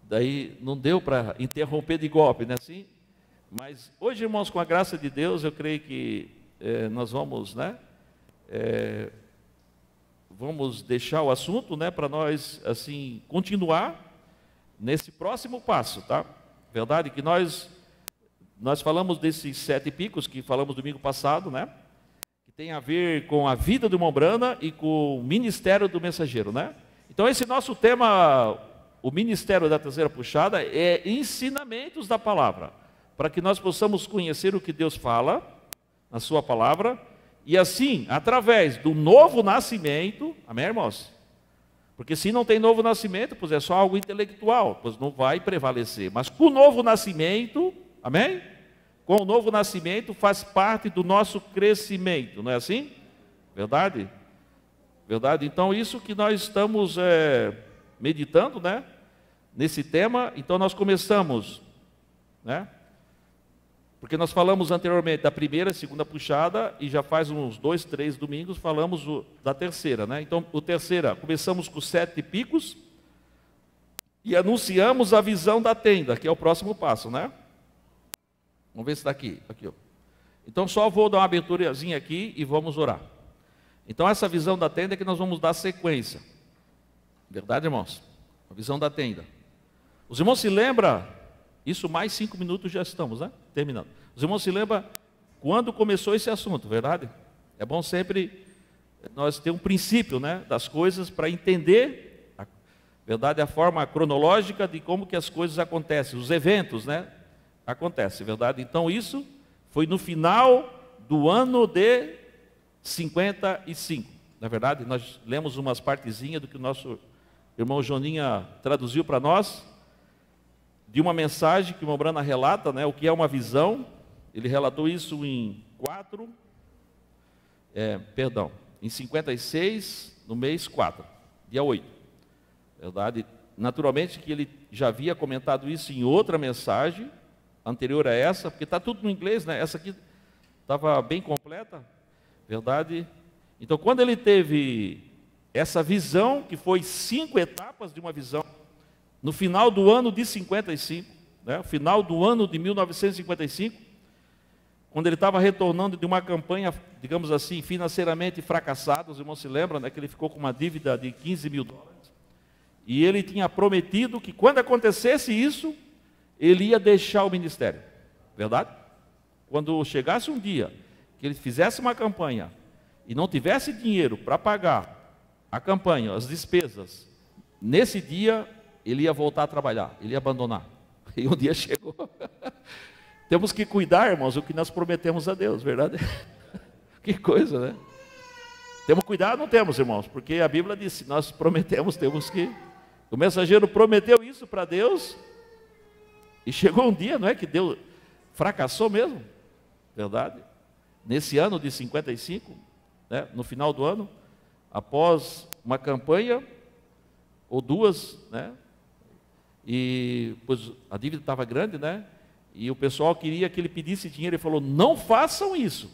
Daí não deu para interromper de golpe, né? Assim, mas hoje, irmãos, com a graça de Deus, eu creio que nós vamos, né? Vamos deixar o assunto, né? Para nós, assim, continuar nesse próximo passo, tá? Verdade que nós falamos desses 7 picos que falamos domingo passado, né? Que tem a ver com a vida do irmão Brana e com o ministério do mensageiro, né? Então esse nosso tema, o ministério da terceira puxada, é ensinamentos da palavra, para que nós possamos conhecer o que Deus fala na sua palavra, e assim, através do novo nascimento, amém, irmãos? Porque se não tem novo nascimento, pois é só algo intelectual, pois não vai prevalecer. Mas com o novo nascimento, amém? Com o novo nascimento faz parte do nosso crescimento, não é assim? Verdade? Verdade? Então isso que nós estamos meditando, né? Nesse tema, então nós começamos, né? Porque nós falamos anteriormente da primeira, segunda puxada, e já faz uns 2, 3 domingos falamos da terceira, né? Então, o terceira, começamos com 7 picos e anunciamos a visão da tenda, que é o próximo passo, né? Vamos ver se está aqui. Aqui, ó. Então, só vou dar uma aberturazinha aqui e vamos orar. Então, essa visão da tenda é que nós vamos dar sequência. Verdade, irmãos? A visão da tenda. Os irmãos se lembram? Isso mais 5 minutos já estamos, né? Terminando. Os irmãos se lembram quando começou esse assunto, verdade? É bom sempre nós ter um princípio, né, das coisas para entender, verdade, a forma cronológica de como que as coisas acontecem, os eventos, né, acontecem, verdade? Então isso foi no final do ano de 55, na verdade? Nós lemos umas partezinhas do que o nosso irmão Joninha traduziu para nós, de uma mensagem que o irmão Brana relata, né, o que é uma visão. Ele relatou isso em 56, no mês 4, dia 8. Verdade? Naturalmente que ele já havia comentado isso em outra mensagem, anterior a essa, porque está tudo no inglês, né? Essa aqui estava bem completa, verdade? Então, quando ele teve essa visão, que foi 5 etapas de uma visão, no final do ano de 55, né, final do ano de 1955, quando ele estava retornando de uma campanha, digamos assim, financeiramente fracassada, os irmãos se lembram, né, que ele ficou com uma dívida de $15 mil, e ele tinha prometido que quando acontecesse isso, ele ia deixar o ministério, verdade? Quando chegasse um dia, que ele fizesse uma campanha, e não tivesse dinheiro para pagar a campanha, as despesas, nesse dia, ele ia voltar a trabalhar, ele ia abandonar. E um dia chegou. Temos que cuidar, irmãos, o que nós prometemos a Deus, verdade? Que coisa, né? Temos cuidado, não temos, irmãos, porque a Bíblia diz, se nós prometemos, temos que... O mensageiro prometeu isso para Deus, e chegou um dia, não é, que Deus fracassou mesmo, verdade? Nesse ano de 55, né, no final do ano, após uma campanha, ou duas, né? E pois a dívida estava grande, né? E o pessoal queria que ele pedisse dinheiro. Ele falou: não façam isso,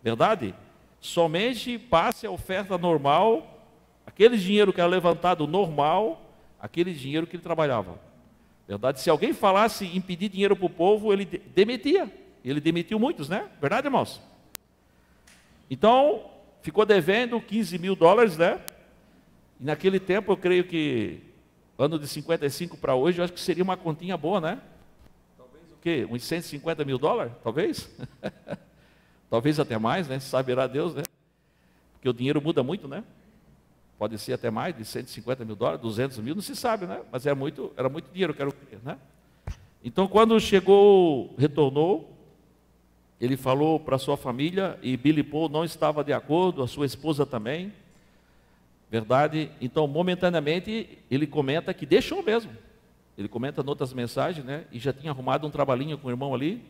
verdade? Somente passe a oferta normal, aquele dinheiro que era levantado normal, aquele dinheiro que ele trabalhava, verdade? Se alguém falasse em pedir dinheiro para o povo, ele demitia. Ele demitiu muitos, né? Verdade, irmãos? Então ficou devendo $15 mil, né? E naquele tempo, eu creio que, ano de 55 para hoje, eu acho que seria uma continha boa, né? Talvez o quê? Uns $150 mil, talvez? Talvez até mais, né? Saberá Deus, né? Porque o dinheiro muda muito, né? Pode ser até mais de $150 mil, $200 mil, não se sabe, né? Mas era muito dinheiro, quero crer, né? Então, quando chegou, retornou, ele falou para a sua família, e Billy Paul não estava de acordo, a sua esposa também, verdade? Então, momentaneamente, ele comenta que deixou mesmo. Ele comenta em outras mensagens, né? E já tinha arrumado um trabalhinho com o irmão ali,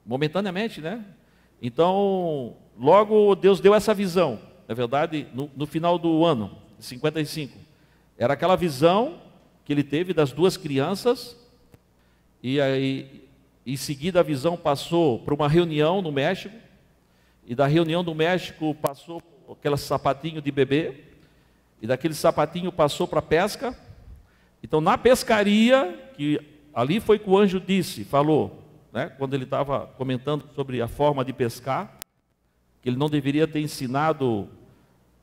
momentaneamente, né? Então, logo Deus deu essa visão, na verdade, no final do ano, de 55. Era aquela visão que ele teve das 2 crianças, e aí, em seguida, a visão passou para uma reunião no México, e da reunião do México passou aquele sapatinho de bebê, e daquele sapatinho passou para a pesca. Então, na pescaria, que ali foi que o anjo falou, né, quando ele estava comentando sobre a forma de pescar, que ele não deveria ter ensinado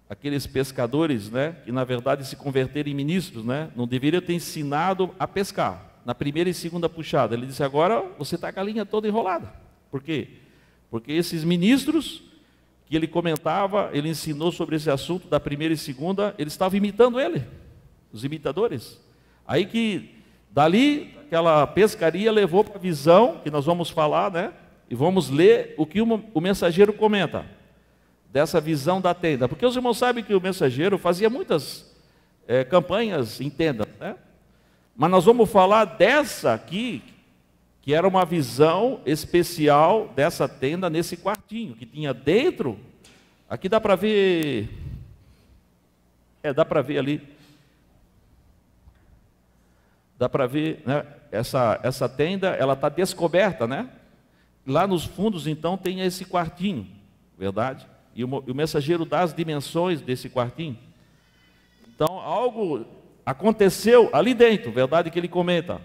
aqueles pescadores, né, que na verdade se converteram em ministros, né, não deveria ter ensinado a pescar, na primeira e segunda puxada. Ele disse: agora você está com a linha toda enrolada. Por quê? Porque esses ministros que ele comentava, ele ensinou sobre esse assunto da primeira e segunda, ele estava imitando ele, os imitadores. Aí que, dali, aquela pescaria levou para a visão, que nós vamos falar, né? E vamos ler o que o mensageiro comenta, dessa visão da tenda. Porque os irmãos sabem que o mensageiro fazia muitas campanhas em tendas, né? Mas nós vamos falar dessa aqui, que era uma visão especial dessa tenda nesse quartinho, que tinha dentro, aqui dá para ver, dá para ver ali, dá para ver, né? Essa tenda, ela está descoberta, né? Lá nos fundos, então, tem esse quartinho, verdade? E o mensageiro dá as dimensões desse quartinho. Então, algo aconteceu ali dentro, verdade que ele comenta.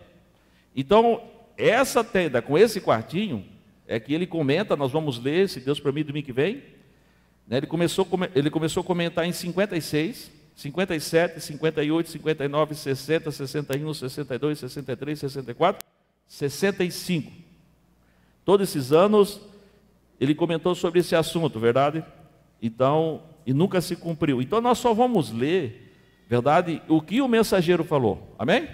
Então, essa tenda com esse quartinho, é que ele comenta, nós vamos ler, se Deus permite, domingo que vem. Né, ele começou a comentar em 56, 57, 58, 59, 60, 61, 62, 63, 64, 65. Todos esses anos, ele comentou sobre esse assunto, verdade? Então, e nunca se cumpriu. Então, nós só vamos ler, verdade, o que o mensageiro falou. Amém?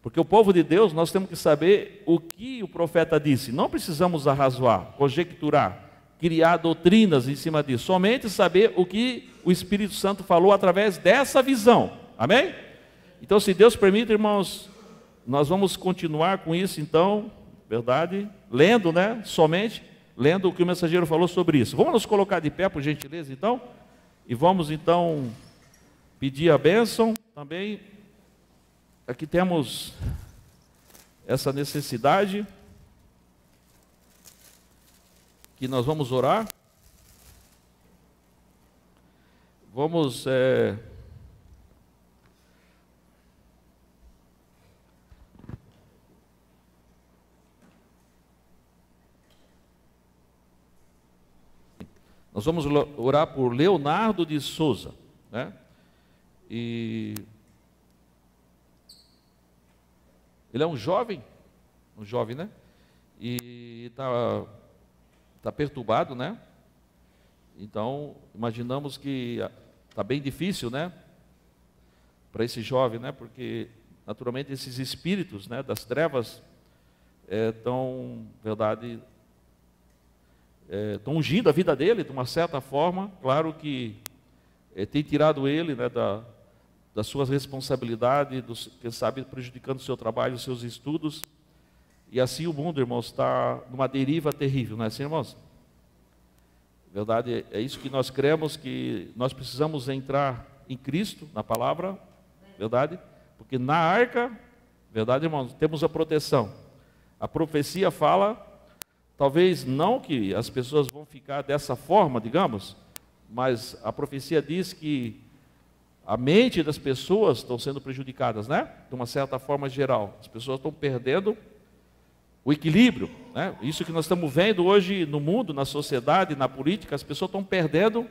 Porque o povo de Deus, nós temos que saber o que o profeta disse. Não precisamos arrazoar, conjecturar, criar doutrinas em cima disso. Somente saber o que o Espírito Santo falou através dessa visão. Amém? Então, se Deus permite, irmãos, nós vamos continuar com isso, então, verdade? Lendo, né? Somente lendo o que o mensageiro falou sobre isso. Vamos nos colocar de pé, por gentileza, então? E vamos, então, pedir a bênção também. Aqui temos essa necessidade que nós vamos orar. Vamos nós vamos orar por Leonardo de Souza, né? E ele é um jovem, né? E está perturbado, né? Então, imaginamos que está bem difícil, né? Para esse jovem, né? Porque, naturalmente, esses espíritos, né, das trevas estão, verdade, estão ungindo a vida dele, de uma certa forma. Claro que tem tirado ele, né, das suas responsabilidades, quem sabe prejudicando o seu trabalho, os seus estudos. E assim o mundo, irmãos, está numa deriva terrível, não é assim, irmãos? Verdade, é isso que nós cremos, que nós precisamos entrar em Cristo, na palavra, verdade? Porque na arca, verdade, irmãos, temos a proteção. A profecia fala, talvez não que as pessoas vão ficar dessa forma, digamos, mas a profecia diz que a mente das pessoas estão sendo prejudicadas, né? De uma certa forma geral. As pessoas estão perdendo o equilíbrio, né? Isso que nós estamos vendo hoje no mundo, na sociedade, na política, as pessoas estão perdendo,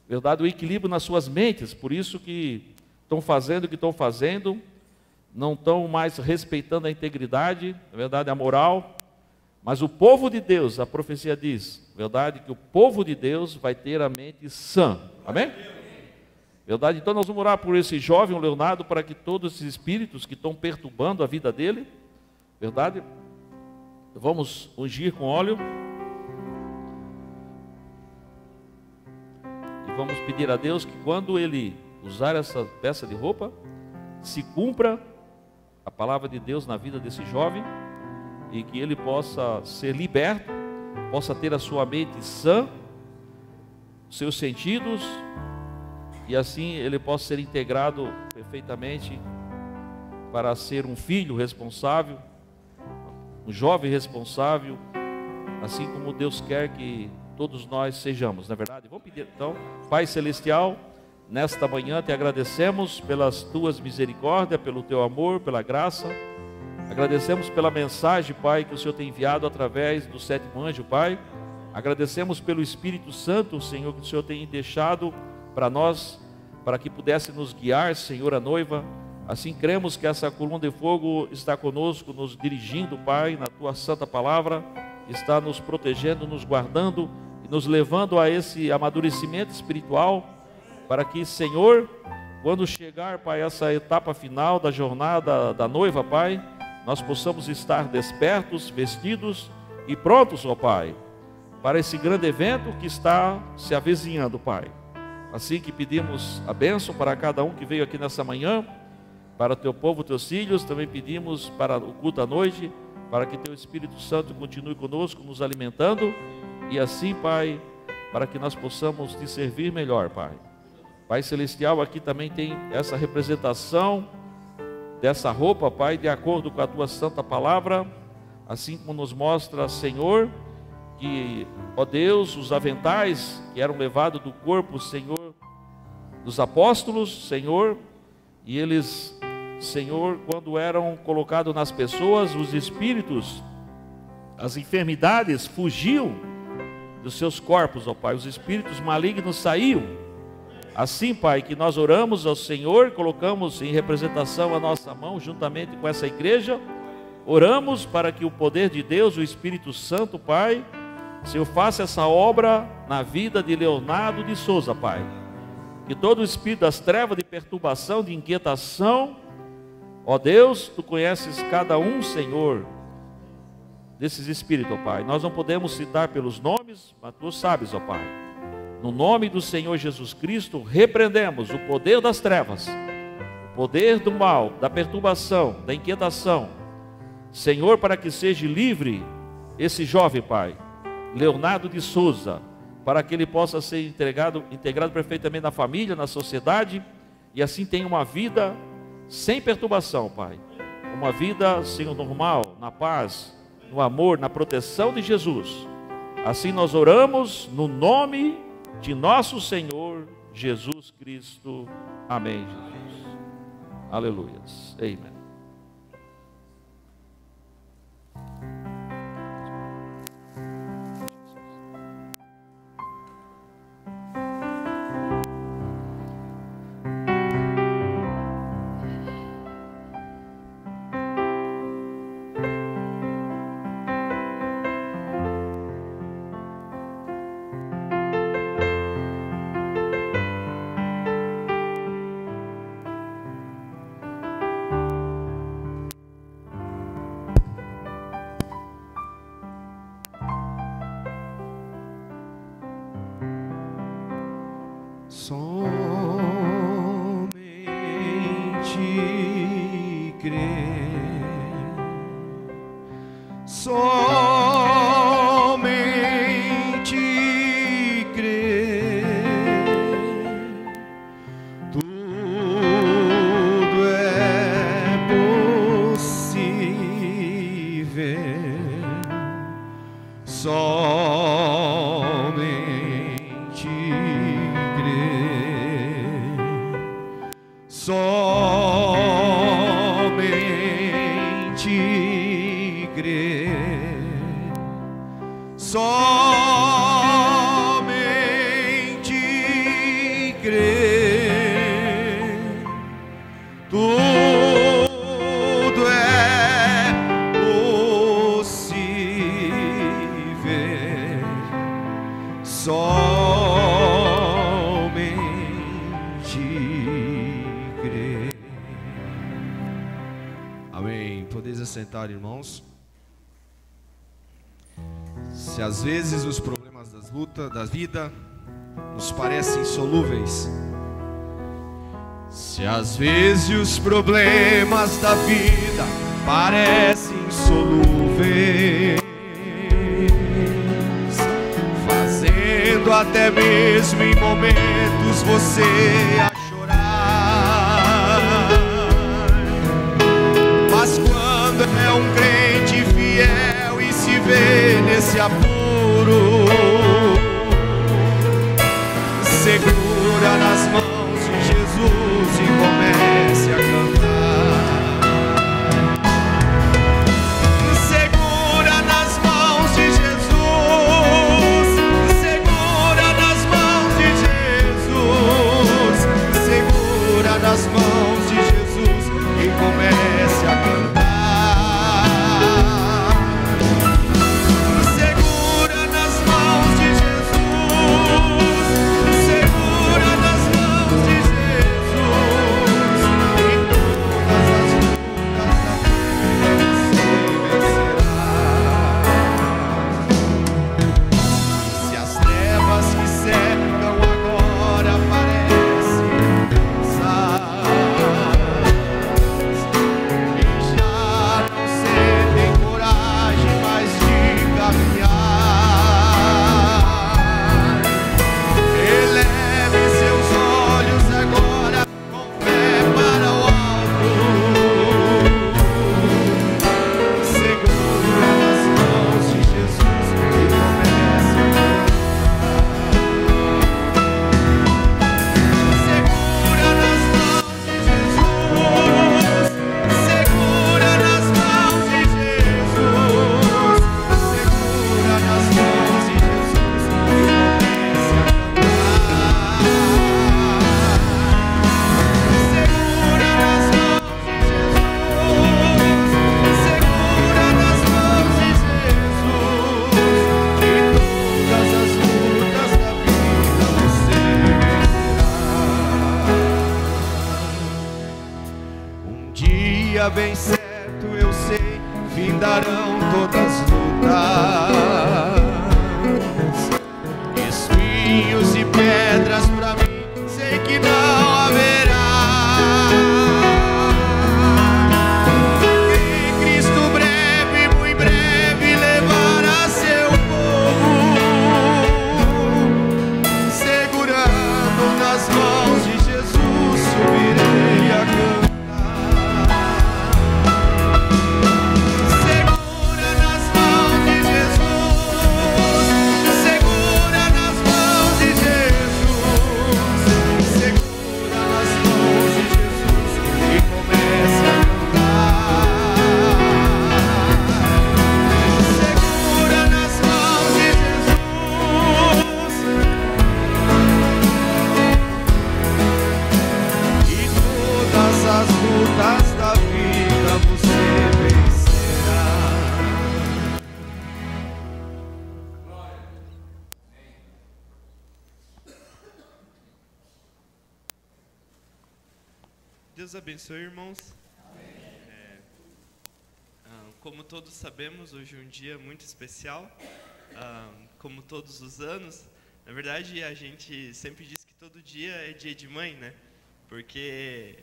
verdade, o equilíbrio nas suas mentes. Por isso que estão fazendo o que estão fazendo, não estão mais respeitando a integridade, a verdade, a moral. Mas o povo de Deus, a profecia diz, verdade, que o povo de Deus vai ter a mente sã. Amém? Verdade? Então nós vamos orar por esse jovem, o Leonardo, para que todos esses espíritos que estão perturbando a vida dele, verdade? Vamos ungir com óleo. E vamos pedir a Deus que quando ele usar essa peça de roupa, se cumpra a palavra de Deus na vida desse jovem, e que ele possa ser liberto, possa ter a sua mente sã, seus sentidos, e assim ele possa ser integrado perfeitamente para ser um filho responsável, um jovem responsável, assim como Deus quer que todos nós sejamos, não é verdade? Vamos pedir então, Pai Celestial, nesta manhã te agradecemos pelas tuas misericórdias, pelo teu amor, pela graça. Agradecemos pela mensagem, Pai, que o Senhor tem enviado através do sétimo anjo, Pai. Agradecemos pelo Espírito Santo, Senhor, que o Senhor tem deixado para nós, para que pudesse nos guiar, Senhor, a noiva. Assim cremos que essa coluna de fogo está conosco, nos dirigindo, Pai, na Tua santa palavra, está nos protegendo, nos guardando, e nos levando a esse amadurecimento espiritual, para que, Senhor, quando chegar, Pai, essa etapa final da jornada da noiva, Pai, nós possamos estar despertos, vestidos e prontos, ó Pai, para esse grande evento que está se avizinhando, Pai. Assim que pedimos a bênção para cada um que veio aqui nessa manhã, para o teu povo, teus filhos, também pedimos para o culto à noite, para que teu Espírito Santo continue conosco, nos alimentando, e assim, Pai, para que nós possamos te servir melhor, Pai. Pai Celestial, aqui também tem essa representação dessa roupa, Pai, de acordo com a tua santa palavra, assim como nos mostra, Senhor, que, ó Deus, os aventais que eram levados do corpo, Senhor, dos apóstolos, Senhor, e eles, Senhor, quando eram colocados nas pessoas, os espíritos, as enfermidades fugiam dos seus corpos, ó Pai, os espíritos malignos saíam. Assim, Pai, que nós oramos ao Senhor, colocamos em representação a nossa mão, juntamente com essa igreja, oramos para que o poder de Deus, o Espírito Santo, Pai, Senhor, faça essa obra na vida de Leonardo de Souza, Pai. Que todo o espírito das trevas, de perturbação, de inquietação, ó Deus, Tu conheces cada um, Senhor, desses espíritos, ó Pai. Nós não podemos citar pelos nomes, mas Tu sabes, ó Pai. No nome do Senhor Jesus Cristo, repreendemos o poder das trevas, o poder do mal, da perturbação, da inquietação. Senhor, para que seja livre esse jovem, Pai, Leonardo de Souza, para que ele possa ser integrado perfeitamente na família, na sociedade, e assim tenha uma vida sem perturbação, Pai. Uma vida, Senhor, normal, na paz, no amor, na proteção de Jesus. Assim nós oramos no nome de nosso Senhor Jesus Cristo. Amém, Jesus. Aleluias. Amém. Irmãos, se às vezes os problemas das lutas da vida nos parecem insolúveis, se às vezes os problemas da vida parecem insolúveis, fazendo até mesmo em momentos você a chorar, mas quando é um crente fiel e se vê nesse apuro, segura nas mãos de Jesus e comece a cantar. Segura nas mãos de Jesus, segura nas mãos de Jesus, segura nas mãos de Jesus e comece a cantar. Segura nas mãos de dia bem certo, eu sei, findarão todas as lutas. Espinhos e pedras pra mim, sei que não haverá. Cristo breve, muito breve, levará seu povo, segurando nas mãos de Jesus, subirei a cantar. Segura nas mãos de Jesus, segura nas mãos de Jesus, segura nas mãos de Jesus e comece a cantar. Segura nas mãos de Jesus e todas as lutas da vida você vencerá. Deus abençoe, irmãos. Como todos sabemos, hoje é um dia muito especial, como todos os anos. Na verdade, a gente sempre diz que todo dia é dia de mãe, né? Porque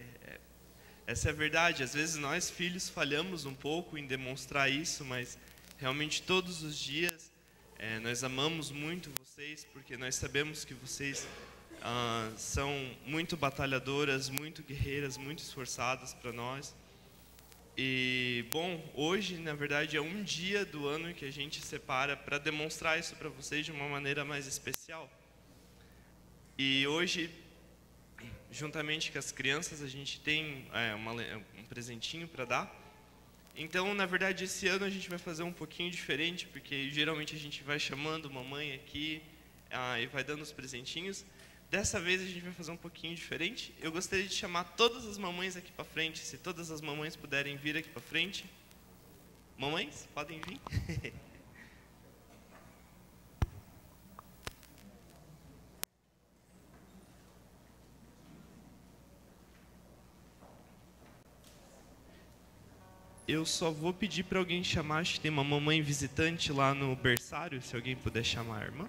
essa é a verdade. Às vezes nós, filhos, falhamos um pouco em demonstrar isso, mas realmente todos os dias nós amamos muito vocês, porque nós sabemos que vocês são muito batalhadoras, muito guerreiras, muito esforçadas para nós. E, bom, hoje, na verdade, é um dia do ano que a gente separa para demonstrar isso para vocês de uma maneira mais especial. E hoje, juntamente com as crianças, a gente tem um presentinho para dar. Então, na verdade, esse ano a gente vai fazer um pouquinho diferente, porque geralmente a gente vai chamando mamãe aqui e vai dando os presentinhos. Dessa vez a gente vai fazer um pouquinho diferente. Eu gostaria de chamar todas as mamães aqui para frente, se todas as mamães puderem vir aqui para frente. Mamães, podem vir? Eu só vou pedir para alguém chamar, acho que tem uma mamãe visitante lá no berçário, se alguém puder chamar a irmã.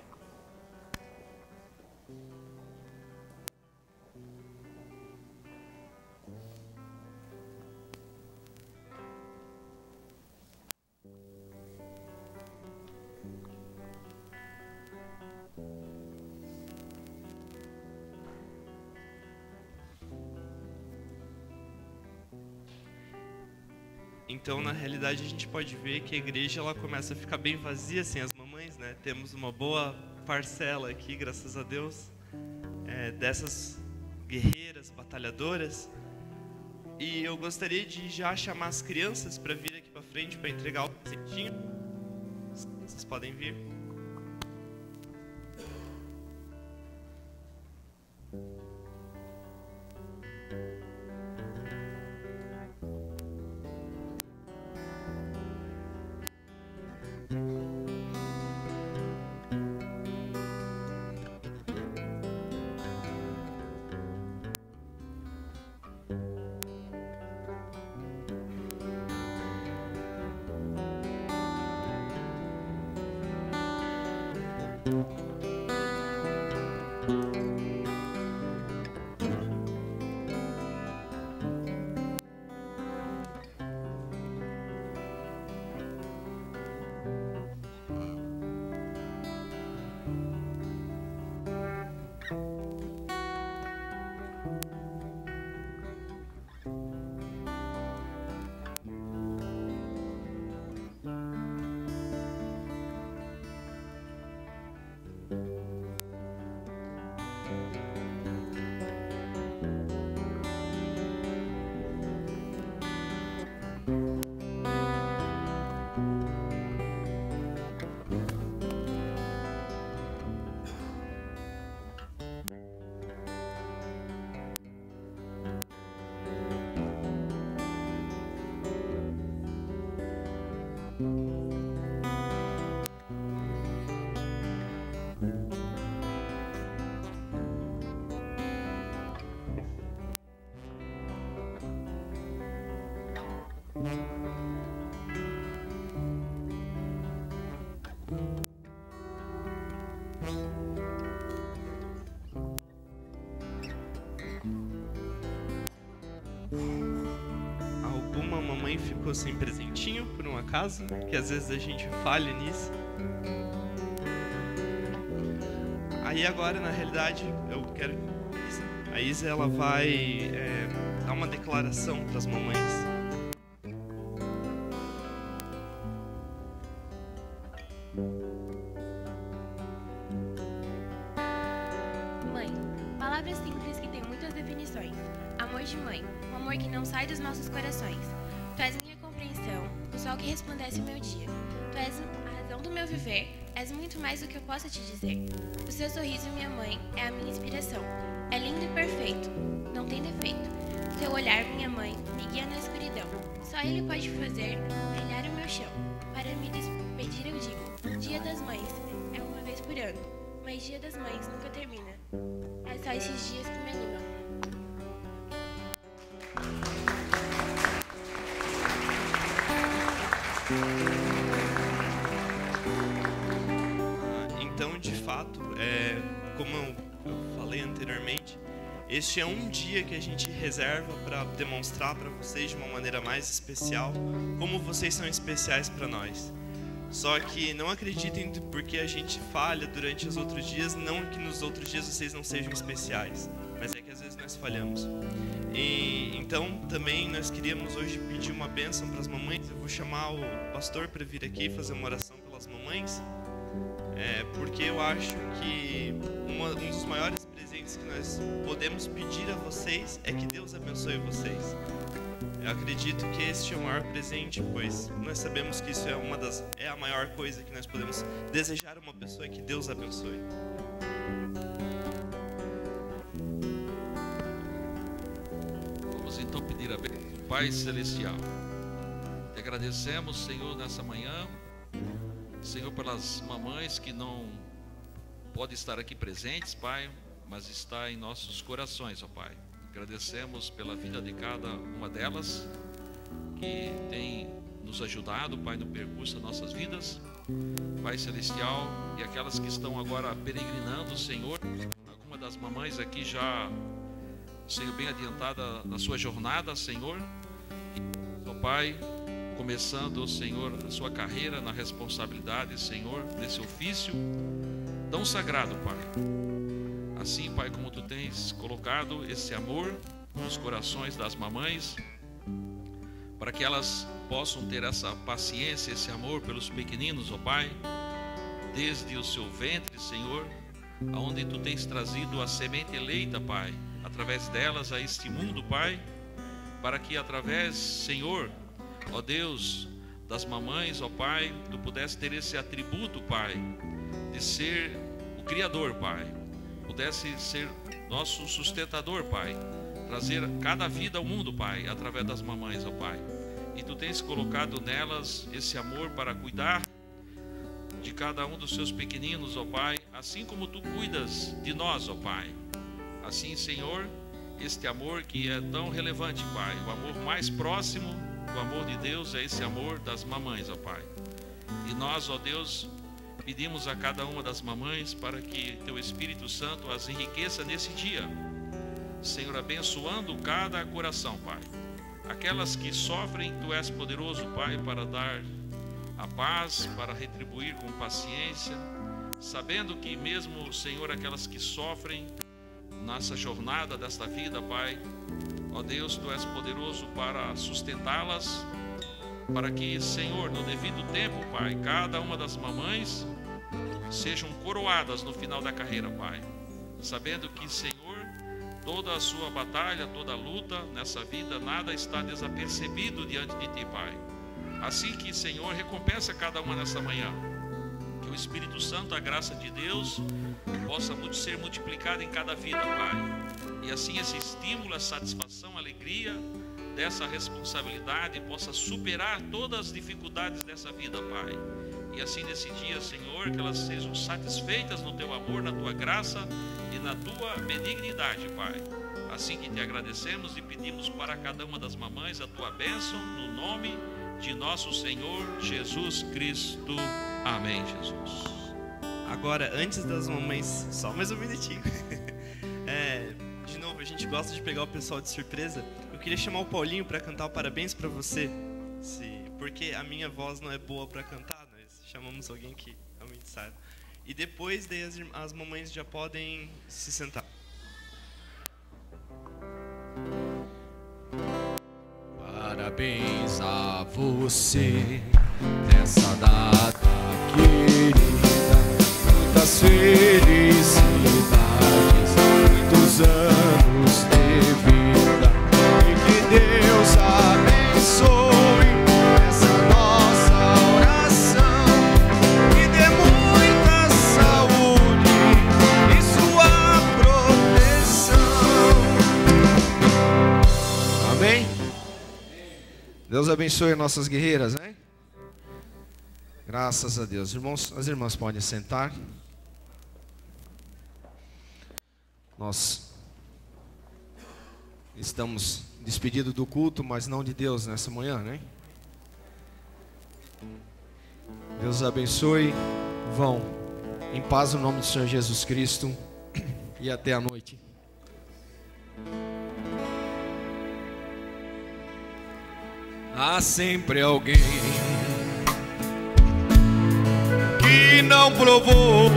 Então, na realidade, a gente pode ver que a igreja ela começa a ficar bem vazia sem as mamães, né? Temos uma boa parcela aqui, graças a Deus, dessas guerreiras, batalhadoras. E eu gostaria de já chamar as crianças para vir aqui para frente para entregar o presentinho. As crianças podem vir. mãe ficou sem presentinho, por um acaso, que às vezes a gente falha nisso. Aí agora, na realidade, eu quero... A Isa, ela vai dar uma declaração para as mamães. Mãe, palavras simples que têm muitas definições. Amor de mãe, um amor que não sai dos nossos corações. Tu és minha compreensão, o sol que resplandece o meu dia. Tu és a razão do meu viver, és muito mais do que eu possa te dizer. O seu sorriso, minha mãe, é a minha inspiração. É lindo e perfeito, não tem defeito. O seu olhar, minha mãe, me guia na escuridão. Só ele pode fazer brilhar o meu chão. Para me despedir eu digo, Dia das Mães é uma vez por ano, mas Dia das Mães nunca termina. É só esses dias que me animam. Então, de fato, como eu falei anteriormente, este é um dia que a gente reserva para demonstrar para vocês de uma maneira mais especial como vocês são especiais para nós. Só que não acreditem porque a gente falha durante os outros dias, não que nos outros dias vocês não sejam especiais, mas é que às vezes nós falhamos. E então também nós queríamos hoje pedir uma bênção para as mamães. Eu vou chamar o pastor para vir aqui fazer uma oração pelas mamães, porque eu acho que um dos maiores presentes que nós podemos pedir a vocês é que Deus abençoe vocês. Eu acredito que este é o maior presente, pois nós sabemos que isso é a maior coisa que nós podemos desejar a uma pessoa, que Deus abençoe. Vamos então pedir a bênção do Pai Celestial. Te agradecemos, Senhor, nessa manhã, Senhor, pelas mamães que não podem estar aqui presentes, Pai, mas está em nossos corações, ó Pai. Agradecemos pela vida de cada uma delas que tem nos ajudado, Pai, no percurso das nossas vidas, Pai Celestial, e aquelas que estão agora peregrinando, Senhor. Alguma das mamães aqui já, Senhor, bem adiantada na sua jornada, Senhor. E, ó Pai, começando, Senhor, a sua carreira na responsabilidade, Senhor, desse ofício tão sagrado, Pai. Assim, Pai, como Tu tens colocado esse amor nos corações das mamães, para que elas possam ter essa paciência, esse amor pelos pequeninos, ó Pai, desde o seu ventre, Senhor, aonde Tu tens trazido a semente eleita, Pai, através delas a este mundo, Pai, para que através, Senhor, ó Deus, das mamães, ó Pai, Tu pudesse ter esse atributo, Pai, de ser o Criador, Pai, pudesse ser nosso sustentador, Pai, trazer cada vida ao mundo, Pai, através das mamães, ó Pai. E Tu tens colocado nelas esse amor para cuidar de cada um dos seus pequeninos, ó Pai, assim como Tu cuidas de nós, ó Pai. Assim, Senhor, este amor que é tão relevante, Pai, o amor mais próximo, o amor de Deus é esse amor das mamães, ó Pai. E nós, ó Deus, pedimos a cada uma das mamães para que Teu Espírito Santo as enriqueça nesse dia, Senhor, abençoando cada coração, Pai. Aquelas que sofrem, Tu és poderoso, Pai, para dar a paz, para retribuir com paciência, sabendo que mesmo, Senhor, aquelas que sofrem nessa jornada desta vida, Pai, ó Deus, Tu és poderoso para sustentá-las, para que, Senhor, no devido tempo, Pai, cada uma das mamães sejam coroadas no final da carreira, Pai, sabendo que, Senhor, toda a sua batalha, toda a luta nessa vida, nada está desapercebido diante de Ti, Pai. Assim que, Senhor, recompensa cada uma nessa manhã, que o Espírito Santo, a graça de Deus, possa ser multiplicada em cada vida, Pai, e assim esse estímulo, a satisfação, a alegria dessa responsabilidade possa superar todas as dificuldades dessa vida, Pai. E assim nesse dia, Senhor, que elas sejam satisfeitas no Teu amor, na Tua graça e na Tua benignidade, Pai. Assim que Te agradecemos e pedimos para cada uma das mamães a Tua bênção, no nome de nosso Senhor Jesus Cristo. Amém, Jesus. Agora, antes das mamães, só mais um minutinho. De novo, a gente gosta de pegar o pessoal de surpresa. Eu queria chamar o Paulinho para cantar o parabéns para você. Porque a minha voz não é boa para cantar, nós chamamos alguém que realmente sabe. E depois daí as mamães já podem se sentar. Parabéns a você nessa data querida, muitas felicidades, muitos anos de vida, e que Deus abençoe essa nossa oração, e dê muita saúde e sua proteção. Amém? Deus abençoe nossas guerreiras, né? Graças a Deus. Irmãos, as irmãs podem sentar. Nós estamos despedidos do culto, mas não de Deus nessa manhã, né? Deus abençoe. Vão em paz no nome do Senhor Jesus Cristo. E até a noite. Há sempre alguém que não provou